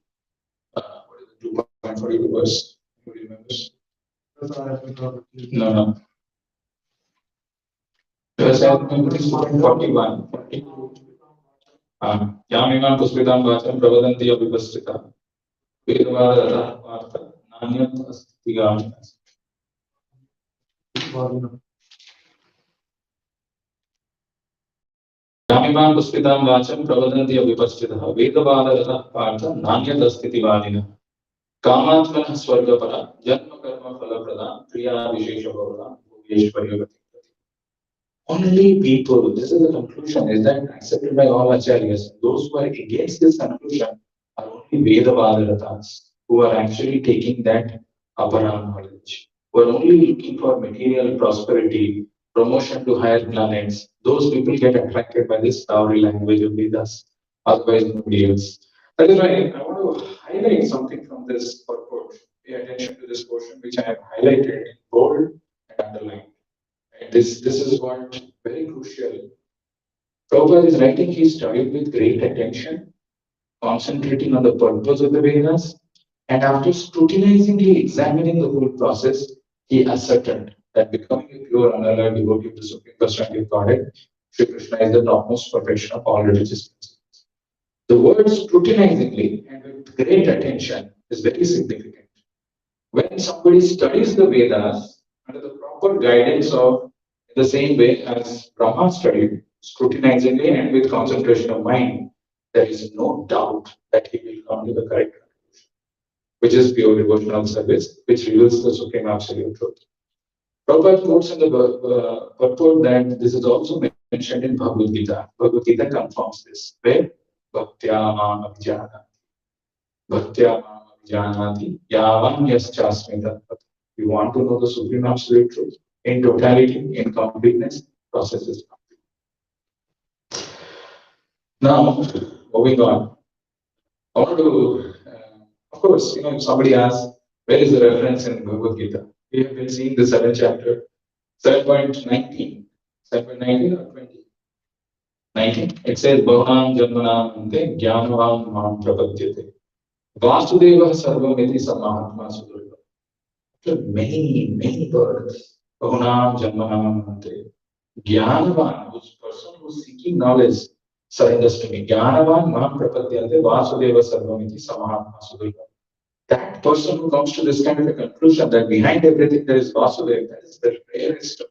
What is the 2.42 verse? Who remembers? No. Verse 2.41. Yamiman Puspitam Vacham Pravadanti Abhivastita. Vedavadaratas Partha Nanyat Astigami. Yamiman Puspitam Vacham Pravadanti Abhivastita. Vedavadaratas Partha Nanyat Astigami. Kamatmana Swargapara, Janma Karma Phalaprada, Kriya Vishesha Bhavana, Bhuveshwarya. Only people, this is the conclusion, is that accepted by all acharyas. Those who are against this conclusion are only Vedavadaratas, who are actually taking that apara knowledge, who are only looking for material prosperity, promotion to higher planets. Those people get attracted by this dowry language of Vedas, otherwise nobody else. That is why I want to highlight something from this purport. Pay attention to this portion which I have highlighted in bold and underlined. And this is what very crucial. Prabhupada is writing, he studied with great attention, concentrating on the purpose of the Vedas, and after scrutinizingly examining the whole process, he ascertained that becoming a pure unalloyed devotee of the Supreme Personality of Godhead, Sri Krishna is the topmost perfection of all religious principles. The word scrutinizingly and with great attention is very significant. When somebody studies the Vedas under the proper guidance of, in the same way as Brahma studied, scrutinizingly and with concentration of mind, there is no doubt that he will come to the correct conclusion, which is pure devotional service, which reveals the Supreme Absolute Truth. Prabhupada quotes in the purport that this is also mentioned in Bhagavad Gita. Bhagavad Gita confirms this, where Bhaktya Mam Abhijanati. Bhaktya Mam Abhijanati Yavam Yaschasmi Tattvat. You want to know the Supreme Absolute Truth in totality, in completeness, process is complete. Now, moving on. I want to, of course, if somebody asks, where is the reference in Bhagavad Gita? We have been seeing the 7th chapter, 7.19. 7.19 or 20? 19. It says, Bhavanam Janmanam Ante Jnanavam Mam Prapadyate. Vasudeva Sarvamiti Samahatma Sudurva. After many births, Bhavanam Janmanam Ante. Jnanavan, whose person who's seeking knowledge, surrenders to me. Jnanavan Mam Prapadyate Vasudeva Sarvamiti Samahatma Sudurva. That person who comes to this kind of a conclusion that behind everything there is Vasudeva, that is the rarest.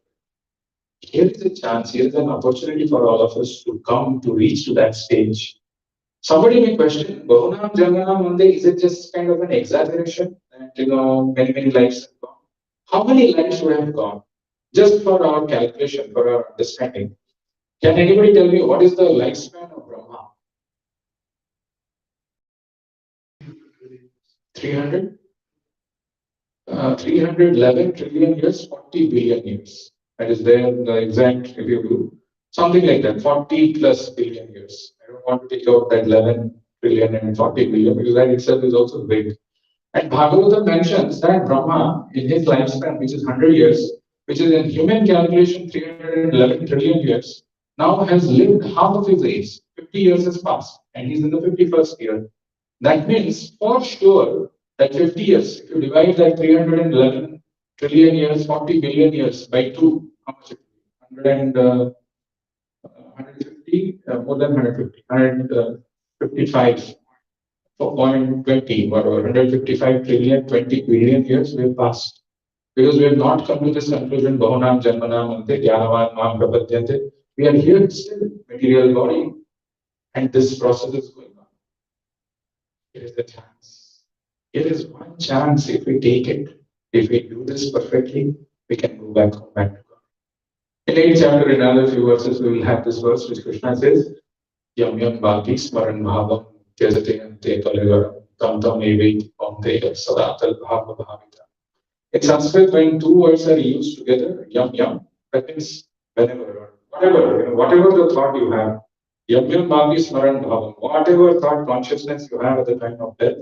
Here is a chance, here is an opportunity for all of us to come to reach to that stage. Somebody may question, Bahunam Janganam Mande, is it just kind of an exaggeration? And many lives have gone. How many lives would have gone? Just for our calculation, for our understanding. Can anybody tell me what is the lifespan of Brahma? 300? 311 trillion years, 40 billion years. That is there, the exact, if you do, something like that, 40 plus billion years. I don't want to take out that 11 trillion and 40 billion because that itself is also big. And Bhagavad mentions that Brahma, in his lifespan, which is 100 years, which is in human calculation 311 trillion years, now has lived half of his age. 50 years has passed, and he's in the 51st year. That means, for sure, that 50 years, if you divide that 311 trillion years, 40 billion years by 2. How much it will be? 150, more than 150, 155 for 0.20 or 155 trillion, 20 billion years we have passed. Because we have not come to this conclusion, Bahunam Janmanam Ante Gyanavan Mam Prapadyante. We are here still, material body, and this process is going on. Here is the chance. Here is one chance if we take it. If we do this perfectly, we can go back to God. In 8th chapter, in another few verses, we will have this verse which Krishna says, Yam Yam Bhati Smaran Bhavam Tyajate Ante Kaligaram Tam Tam Eveti Omteya Sadatal Bhava Bhavita. In Sanskrit, when two words are used together, Yam Yam, that means whenever or whatever, whatever the thought you have, Yam Yam Bhati Smaran Bhavam, whatever thought consciousness you have at the time of death,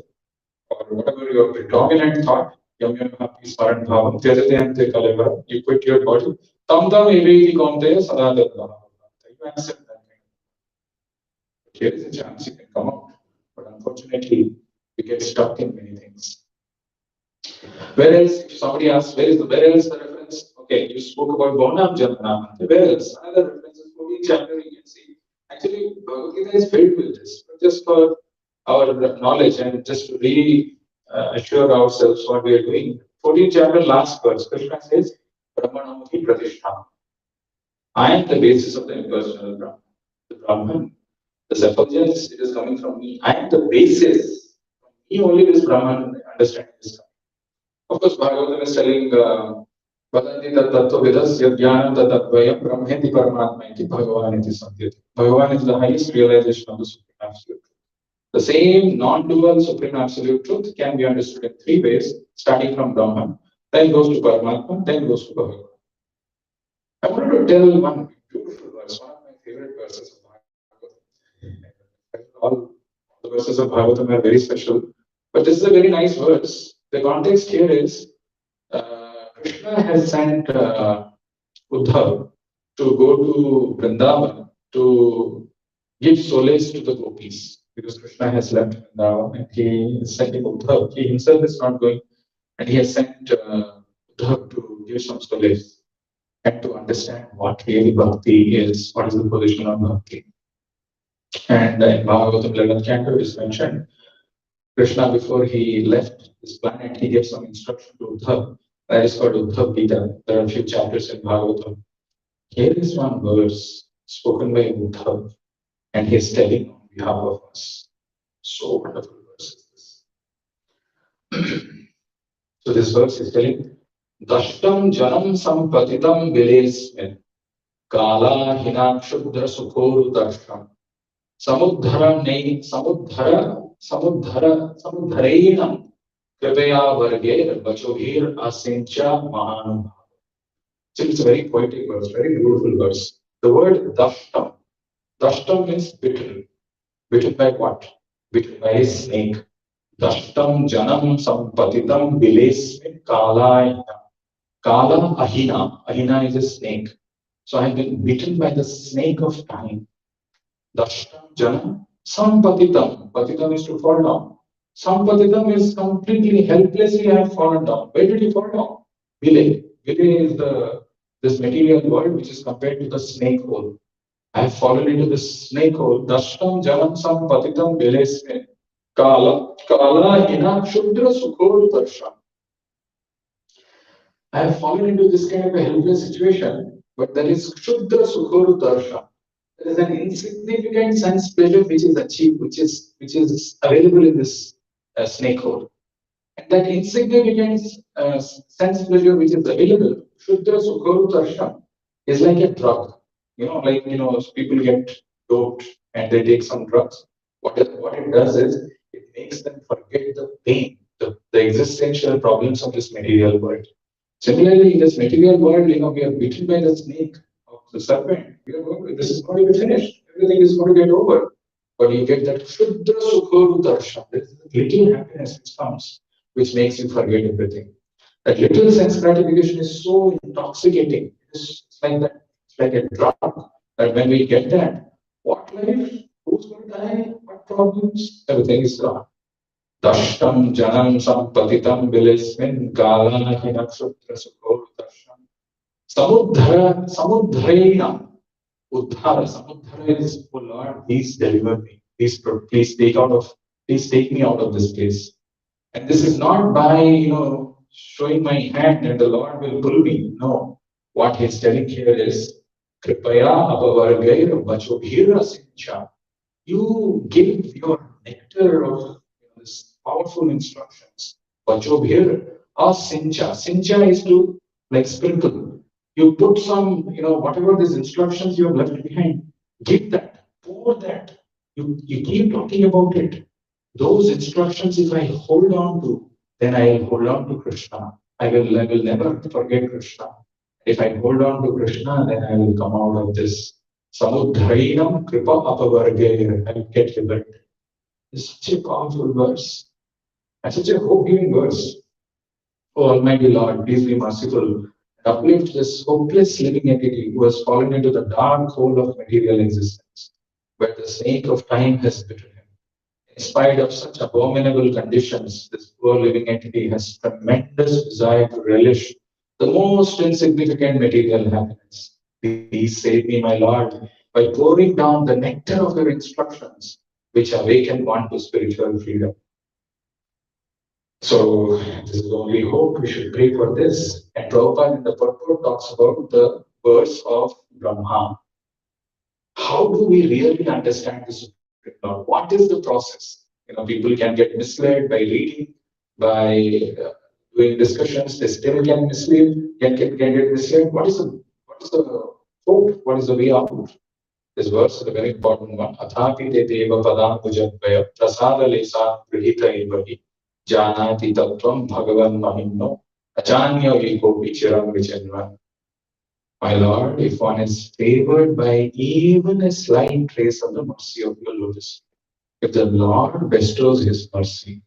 or whatever your predominant thought, Yam Yam Bhati Smaran Bhavam Tyajate Ante Kaligaram, you quit your body. Tam tam eveti konteya sadadal bhava. You accept that. Here is a chance you can come out. But unfortunately, we get stuck in many things. Whereas, if somebody asks, where else the reference? Okay, you spoke about Bonam Janmanam. Where else? Another reference is 14th chapter, you can see. Actually, Bhagavad Gita is filled with this. But just for our knowledge and just to really assure ourselves what we are doing. 14th chapter, last verse, Krishna says, Brahmanamuhi Pratishtha. I am the basis of the impersonal Brahman. The Brahman, the effulgence, it is coming from me. I am the basis. From me only this Brahman understanding is coming. Of course, Bhagavatam is telling Vadanti tat tattva vidasya jnanam tat advayam brahmeti paramatma iti Bhagavan iti santyati. Bhagavan is the highest realization of the Supreme Absolute Truth. The same non-dual Supreme Absolute Truth can be understood in three ways, starting from Brahman, then goes to Paramatma, then goes to Bhagavan. I wanted to tell one beautiful verse, one of my favorite verses of Bhagavatam. All the verses of Bhagavatam are very special, but this is a very nice verse. The context here is Krishna has sent Uddhav to go to Vrindavan to give solace to the gopis because Krishna has left Vrindavan and he is sending Uddhav. He himself is not going, and he has sent Uddhav to give some solace and to understand what really bhakti is, what is the position of bhakti. And in Bhagavatam 11th canto, it is mentioned Krishna, before he left this planet, he gave some instruction to Uddhav. That is called Uddhav Gita. There are a few chapters in Bhagavatam. Here is one verse spoken by Uddhav, and he is telling on behalf of us. So wonderful verse is this. So this verse is telling, Dashtam janam sampatitam vilesmin kala hina kshudra sukhor darsham samudharenam kripaya vargir vachogir asincha mahanubhav. So it's a very poetic verse, very beautiful verse. The word dashtam. Dashtam means bitten. Bitten by what? Bitten by a snake. Dashtam janam sampatitam vilesmin kala. Kala ahina. Ahina is a snake. So I have been bitten by the snake of time. Dashtam janam sampatitam. Patitam is to fall down. Sampatitam is completely helplessly I have fallen down. Where did you fall down? Vile. Vile is this material world which is compared to the snake hole. I have fallen into this snake hole. Dashtam janam sampatitam vilesme. Kala hina kshudra sukhor darsham. I have fallen into this kind of a helpless situation, but there is kshudra sukhor darsham. There is an insignificant sense pleasure which is achieved, which is available in this snake hole. And that insignificant sense pleasure which is available, Shuddha Sukharu Darsham, is like a drug. People get doped and they take some drugs. What it does is, it makes them forget the pain, the existential problems of this material world. Similarly, in this material world, we are beaten by the snake of the serpent. This is going to be finished. Everything is going to get over. But you get that Shuddha Sukharu Darsham. There is a little happiness which comes, which makes you forget everything. That little sense gratification is so intoxicating. It's like that. It's like a drug. That when we get that, what life? Who's going to die? What problems? Everything is gone. Dashtam janam sampatitam bilismin kalahi nakshatra sukho dasham. Samudharena. Uddhara, Samudhara is, oh Lord, please deliver me. Please take me out of this place. And this is not by, showing my hand and the Lord will pull me. No. What he's telling here is, Kripaya apavargair bachobhira sincha. You give your nectar of this powerful instructions. Bachobhir or sincha. Sincha is to like sprinkle. You put some, whatever these instructions you have left behind, give that, pour that. You keep talking about it. Those instructions, if I hold on to, then I will hold on to Krishna. I will never forget Krishna. If I hold on to Krishna, then I will come out of this. Samudhainam kripa apavargaya. I will get liberated. It's such a powerful verse and such a hope-giving verse. Oh Almighty Lord, please be merciful and uplift this hopeless living entity who has fallen into the dark hole of material existence, where the snake of time has bitten him. In spite of such abominable conditions, this poor living entity has tremendous desire to relish the most insignificant material happiness. Please save me, my Lord, by pouring down the nectar of your instructions, which awaken one to spiritual freedom. So, this is the only hope. We should pray for this. And Prabhupada in the purport talks about the verse of Brahma. How do we really understand the Supreme Lord? What is the process? People can get misled by reading, by doing discussions. They still can get misled. What is the hope? What is the way out? This verse is a very important one. Athapi te deva padam bhujadvaya prasada lesa grihita evahi janati tattvam bhagavan mahimno achanyo eko vichiram vichenva. My Lord, if one is favored by even a slight trace of the mercy of your lotus, if the Lord bestows his mercy,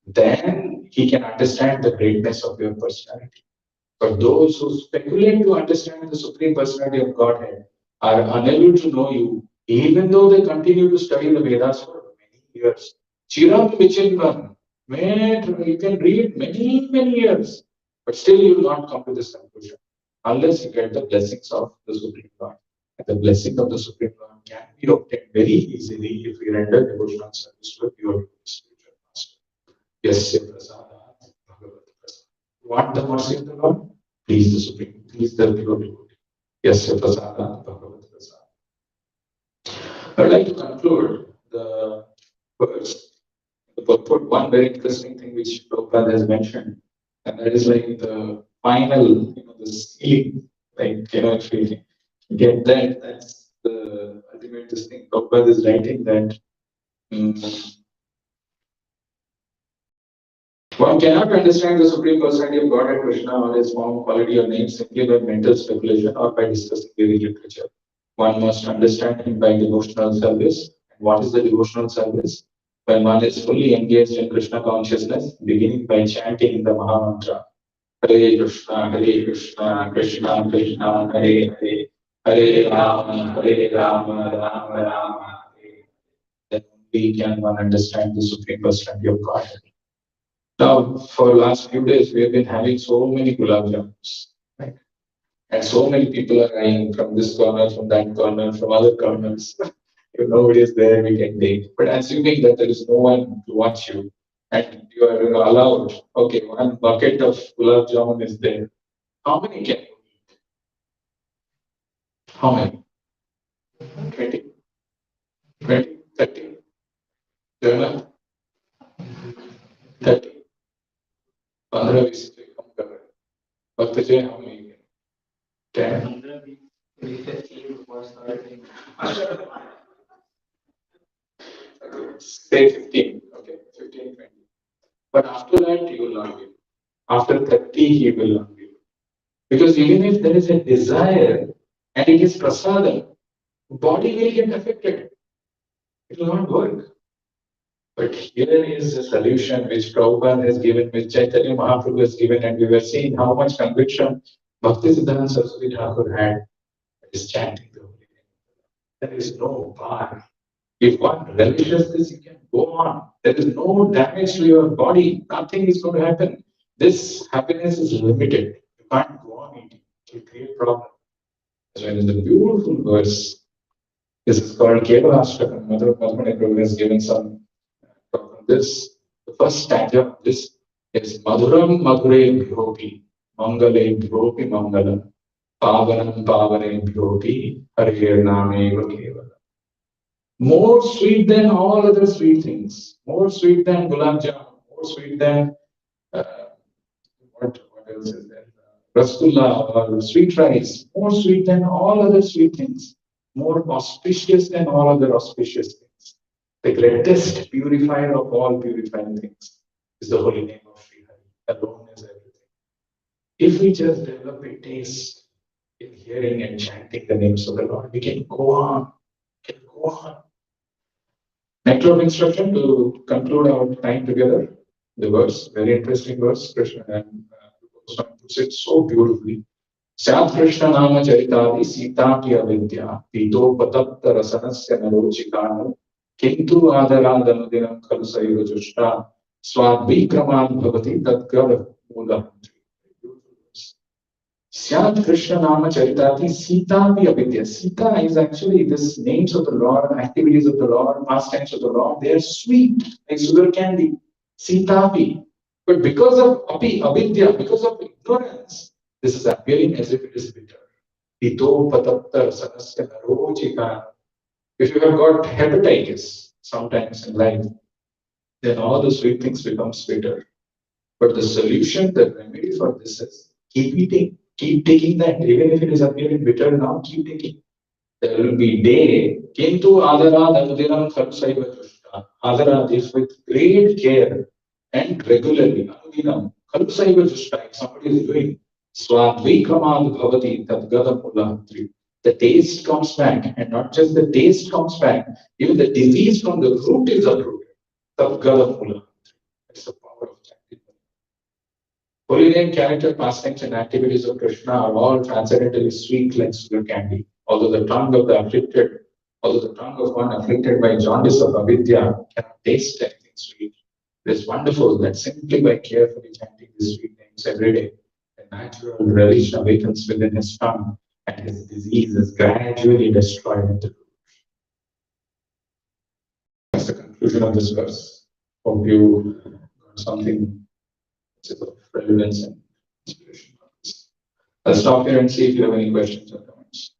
then he can understand the greatness of your personality. But those who speculate to understand the Supreme Personality of Godhead are unable to know you, even though they continue to study the Vedas for many years. Chiram Vichinvan, you can read many, many years, but still you will not come to this conclusion unless you get the blessings of the Supreme Lord. And the blessing of the Supreme Lord can be obtained very easily if we render devotional service to a pure spiritual master. Yes, Prasada, Bhagavad Prasada. Want the mercy of the Lord? Please the Supreme, please the pure devotee. Yes, Prasada, Bhagavad Prasada. I would like to conclude the verse, the purport, one very interesting thing which Prabhupada has mentioned, and that is like the final, the ceiling. Like, if we get that, that's the ultimate this thing. Prabhupada is writing that one cannot understand the Supreme Personality of Godhead Krishna or his form, quality, or name simply by mental speculation or by discussing Vedic literature. One must understand him by devotional service. And what is the devotional service? When one is fully engaged in Krishna consciousness, beginning by chanting the Maha Mantra. Hare Krishna, Krishna Krishna, Hare Hare, Hare Rama, Rama Rama, Hare. Then only can one understand the Supreme Personality of Godhead. Now, for last few days, we have been having so many gulab jamuns, right? And so many people are crying from this corner, from that corner, from other corners. If nobody is there, we can take. But assuming that there is no one to watch you, and you are allowed, okay, one bucket of gulab jamun is there. How many can you eat? How many? 20, 20, 30, 30, 15, 20 कम कर रहे हैं. वक्त जो है हम नहीं 10. Say 15, okay, 15, 20. But after that, he will not give. After 30, he will not give. Because even if there is a desire and it is prasadam, body will get affected. It will not work. But here is a solution which Prabhupada has given, which Chaitanya Mahaprabhu has given, and we were seeing how much conviction Bhakti Siddhanta Saraswati Thakur had is chanting the holy name. There is no bar. If one relishes this, you can go on. There is no damage to your body. Nothing is going to happen. This happiness is limited. You can't go on eating. It will create problems. So it is a beautiful verse. This is called Kevalastakam. Mother Padmani Prabhu has given some talk on this. The first stanza of this is Madhuram Madhure Bhyopi Mangale Bhyopi Mangala Pavanam Pavane Bhyopi Harihir Nameva Kevala. More sweet than all other sweet things. More sweet than gulab jamun. More sweet than uh, what else is there? Rasgulla or sweet rice. More sweet than all other sweet things. More auspicious than all other auspicious things. The greatest purifier of all purifying things is the holy name of Sri Hari. Alone is everything. If we just develop a taste in hearing and chanting the names of the Lord, we can go on. We can go on. Nectar of instruction to conclude our time together. The verse, very interesting verse, Krishna and Goswami puts it so beautifully. Sat Krishna Nama Charitadi Sita Ki Avidya Pito Patapta Rasanasya Narochikano Kintu Adarandanudinam Kalusaiva Jushta Swadvikraman Bhavati Tadgava Mula. Syat Krishna Nama Charitati Sita Pi Avidya. Sita is actually this names of the Lord, activities of the Lord, pastimes of the Lord. They are sweet, like sugar candy. Sita Pi. But because of avidya, because of ignorance, this is appearing as if it is bitter. Pito patapta sanasya narojika. If you have got hepatitis sometimes in life, then all the sweet things become sweeter. But the solution, the remedy for this is keep eating, keep taking that. Even if it is appearing bitter now, keep taking. There will be day. Kintu adara danudinam khalsaiva jushta. Adara is with great care and regularly. Anudinam khalsaiva jushta. If somebody is doing swadvikramad bhavati tadgada mulatri. The taste comes back, and not just the taste comes back, even the disease from the root is uprooted. Tadgada mulatri. That's the power of chanting. Holy name, character, pastimes, and activities of Krishna are all transcendently sweet like sugar candy. Although the tongue of one afflicted by jaundice of avidya cannot taste anything sweet, it is wonderful that simply by carefully chanting these sweet names every day, the natural relish awakens within his tongue and his disease is gradually destroyed at the root. That's the conclusion of this verse. Hope you got something which is of relevance and inspiration. I'll stop here and see if you have any questions or comments.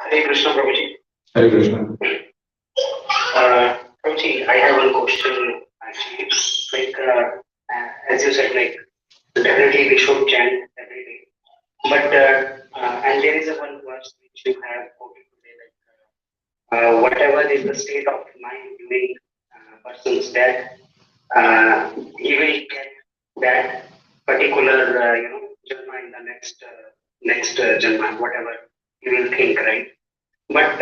Hare Krishna, Prabhuji. Hare Krishna. Prabhuji, I have one question actually. Like, as you said, like, definitely we should chant every day. But, and there is a one verse which you have quoted today, like, whatever is the state of mind during person's death, he will get that particular, janma in the next janma, whatever he will think, right? But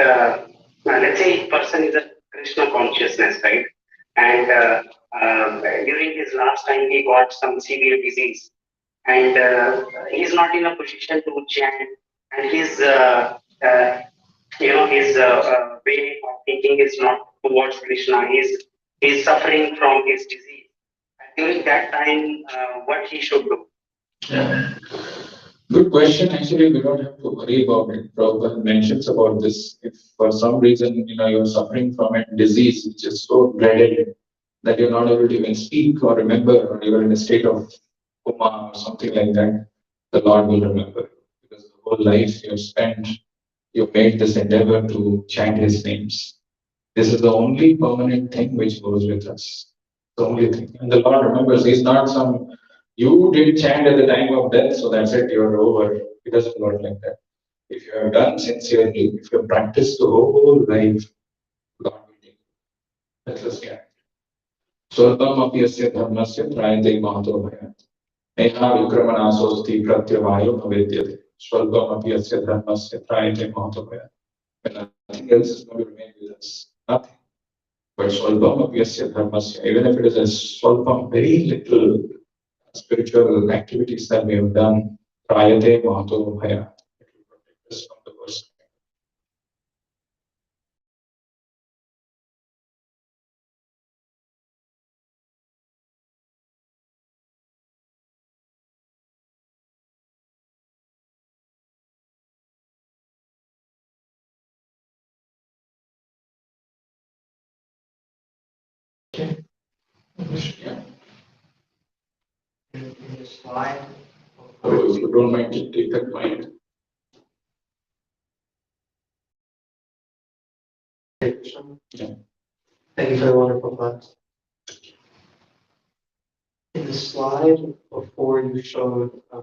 let's say person is a Krishna consciousness, right? And during his last time, he got some severe disease, and he's not in a position to chant, and his way of thinking is not towards Krishna. He's suffering from his disease. And during that time, what he should do? Yeah. Good question. Actually, we don't have to worry about it. Prabhupada mentions about this. If for some reason you're suffering from a disease which is so dreaded that you're not able to even speak or remember, or you're in a state of coma or something like that, the Lord will remember you. Because the whole life you've spent, you've made this endeavor to chant His names. This is the only permanent thing which goes with us. The only thing. And the Lord remembers. He's not some, you did chant at the time of death, so that's it, you're over. It doesn't work like that. If you have done sincerely, if you have practiced the whole life, God will take you. That's the guarantee. Swalpam apyasya dharmasya trayate mahato bhayat. Neha vikramanasosti pratyavayo navedyate. Swalpam apyasya dharmasya trayate mahato bhayat. When nothing else is going to remain with us. Nothing. But swalpam apyasya dharmasya, even if it is a swalpam, very little spiritual activities that we have done, prayate mahato bhaya, it will protect us from the worst. Yeah. In the slide. So if you don't mind to take that point. Yeah. Thank you for the wonderful class. In the slide before, you showed a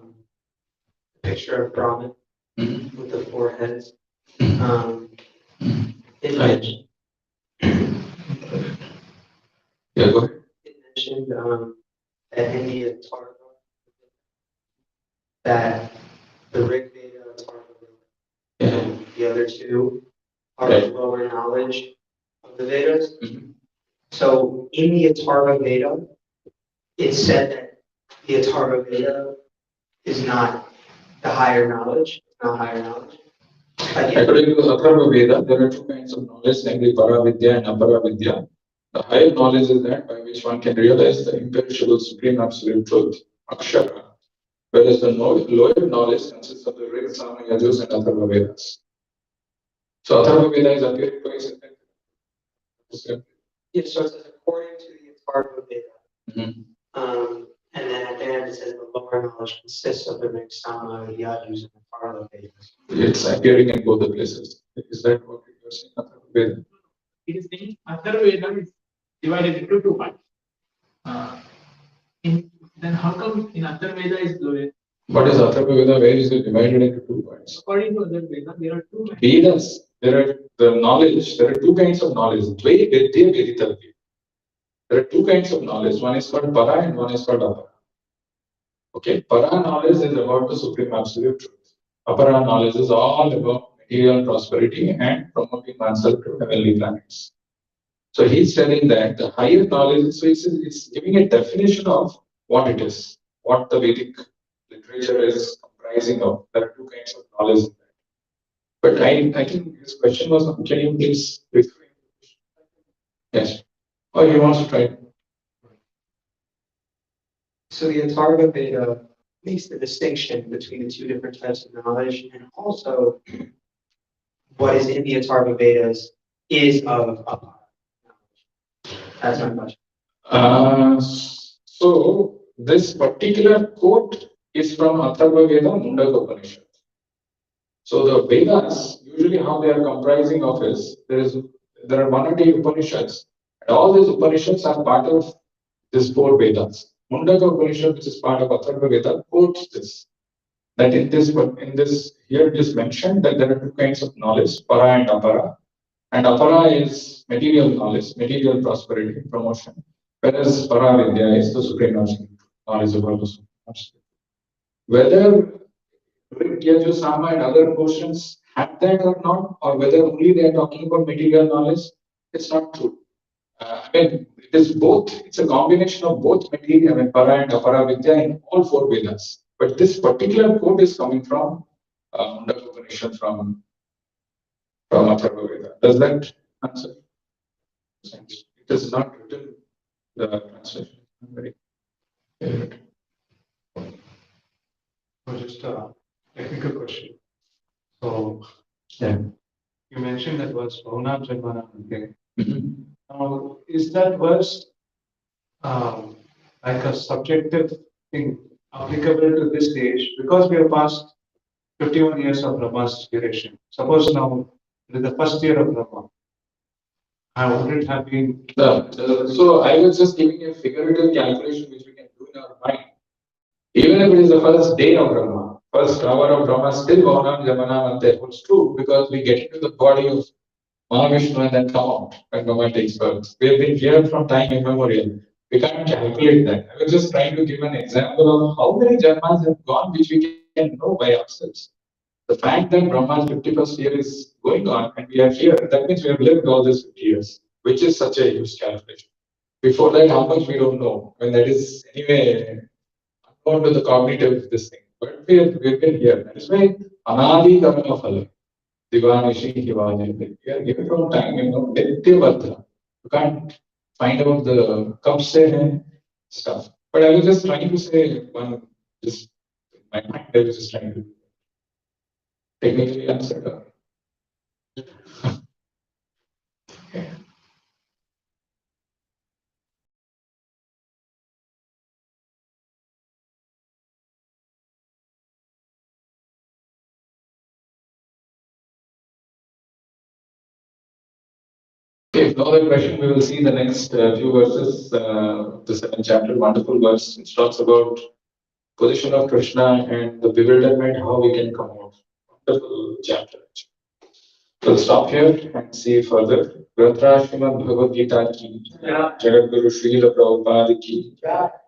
picture of Brahman Mhm. with the four heads. Mhm. It Right. mentioned, Yeah, go ahead. it mentioned that in the Atharva, that the Rig Veda, Atharva Veda, Yeah. and the other two are Right. lower knowledge of the Vedas. Mhm. So in the Atharva Veda, it said that the Atharva Veda is not the higher knowledge, not higher knowledge. Again, According to Atharva Veda, there are two kinds of knowledge, namely Paravidya and Aparavidya. The higher knowledge is that by which one can realize the imperishable supreme absolute truth, Akshara, whereas the lower knowledge consists of the Rig, Sama, Yajus, and Atharva Vedas. So Atharva Veda is appearing twice in the yes, so it says according to the Atharva Veda. Mhm. And then at the end it says the lower knowledge consists of the Rig, Sama, Yajus, and Atharva Vedas. It's appearing in both the places. Is that what you are saying, Atharva Veda? It is saying Atharva Veda is divided into two parts. Then how come in Atharva Veda is lower? What is Atharva Veda? Where is it divided into two parts? According to Atharva Veda, there are two. Vedas, there are the knowledge, there are two kinds of knowledge. Dve Vedya Veditavya. There are two kinds of knowledge. One is called para and one is called apara. Okay, para knowledge is about the supreme absolute truth. Apara knowledge is all about material prosperity and promoting oneself to heavenly planets. So he's telling that the higher knowledge, so it's giving a definition of what it is, what the Vedic literature is comprising of. There are two kinds of knowledge. But I think his question was, can you please reframe? Yes. Or he wants to try. So the Atharva Veda makes the distinction between the two different types of knowledge, and also what is in the Atharva Vedas is of Apara knowledge. That's my question. So this particular quote is from Atharva Veda Mundaka Upanishad. So the Vedas, usually how they are comprising of is, there are one or two Upanishads, and all these Upanishads are part of these four Vedas. Mundaka Upanishad, which is part of Atharva Veda, quotes this. That in this here it is mentioned that there are two kinds of knowledge, para and apara. And apara is material knowledge, material prosperity, promotion, whereas paravidya is the supreme knowledge about the supreme knowledge. Whether Rig, Sama and other portions have that or not, or whether only they are talking about material knowledge, it's not true. I mean, it is both. It's a combination of both material, para and apara vidya in all four Vedas. But this particular quote is coming from Mundaka Upanishad from Atharva Veda. Does that answer? It is not written. The translation is not very clear. So just a technical question. So Yeah. you mentioned that verse Bhavana Janmana Ante. Mhm. Now, is that verse like a subjective thing applicable to this stage? Because we have passed 51 years of Brahma's duration. Suppose now it is the first year of Brahma. I wouldn't have been. So I was just giving a figurative calculation which we can do in our mind. Even if it is the first day of Brahma, first hour of Brahma, still Bhavana Janmana Ante holds true because we get into the body of Mahavishnu and then come out when Brahma takes birth. We have been here from time immemorial. We can't calculate that. I was just trying to give an example of how many Janmas have gone which we can know by ourselves. The fact that Brahma's 51st year is going on and we are here, that means we have lived all these 50 years, which is such a huge calculation. Before that, how much we don't know. When that is anyway unknown to the cognitive this thing. But we've been here. That is why Anadi Karma Phala. Divanishi Hivajayate. We are given from time, Nityavartha. You can't find out the cups and stuff. But I was just trying to say one, just my mind, I was just trying to technically answer. Okay, if no other question, we will see the next few verses, the seventh chapter, wonderful verse, which talks about position of Krishna and the bewilderment, how we can come out. Wonderful chapter. We'll stop here and see further. Granthra Srimad Bhagavad Gita ki, Jagat Guru Srila Prabhupada ki,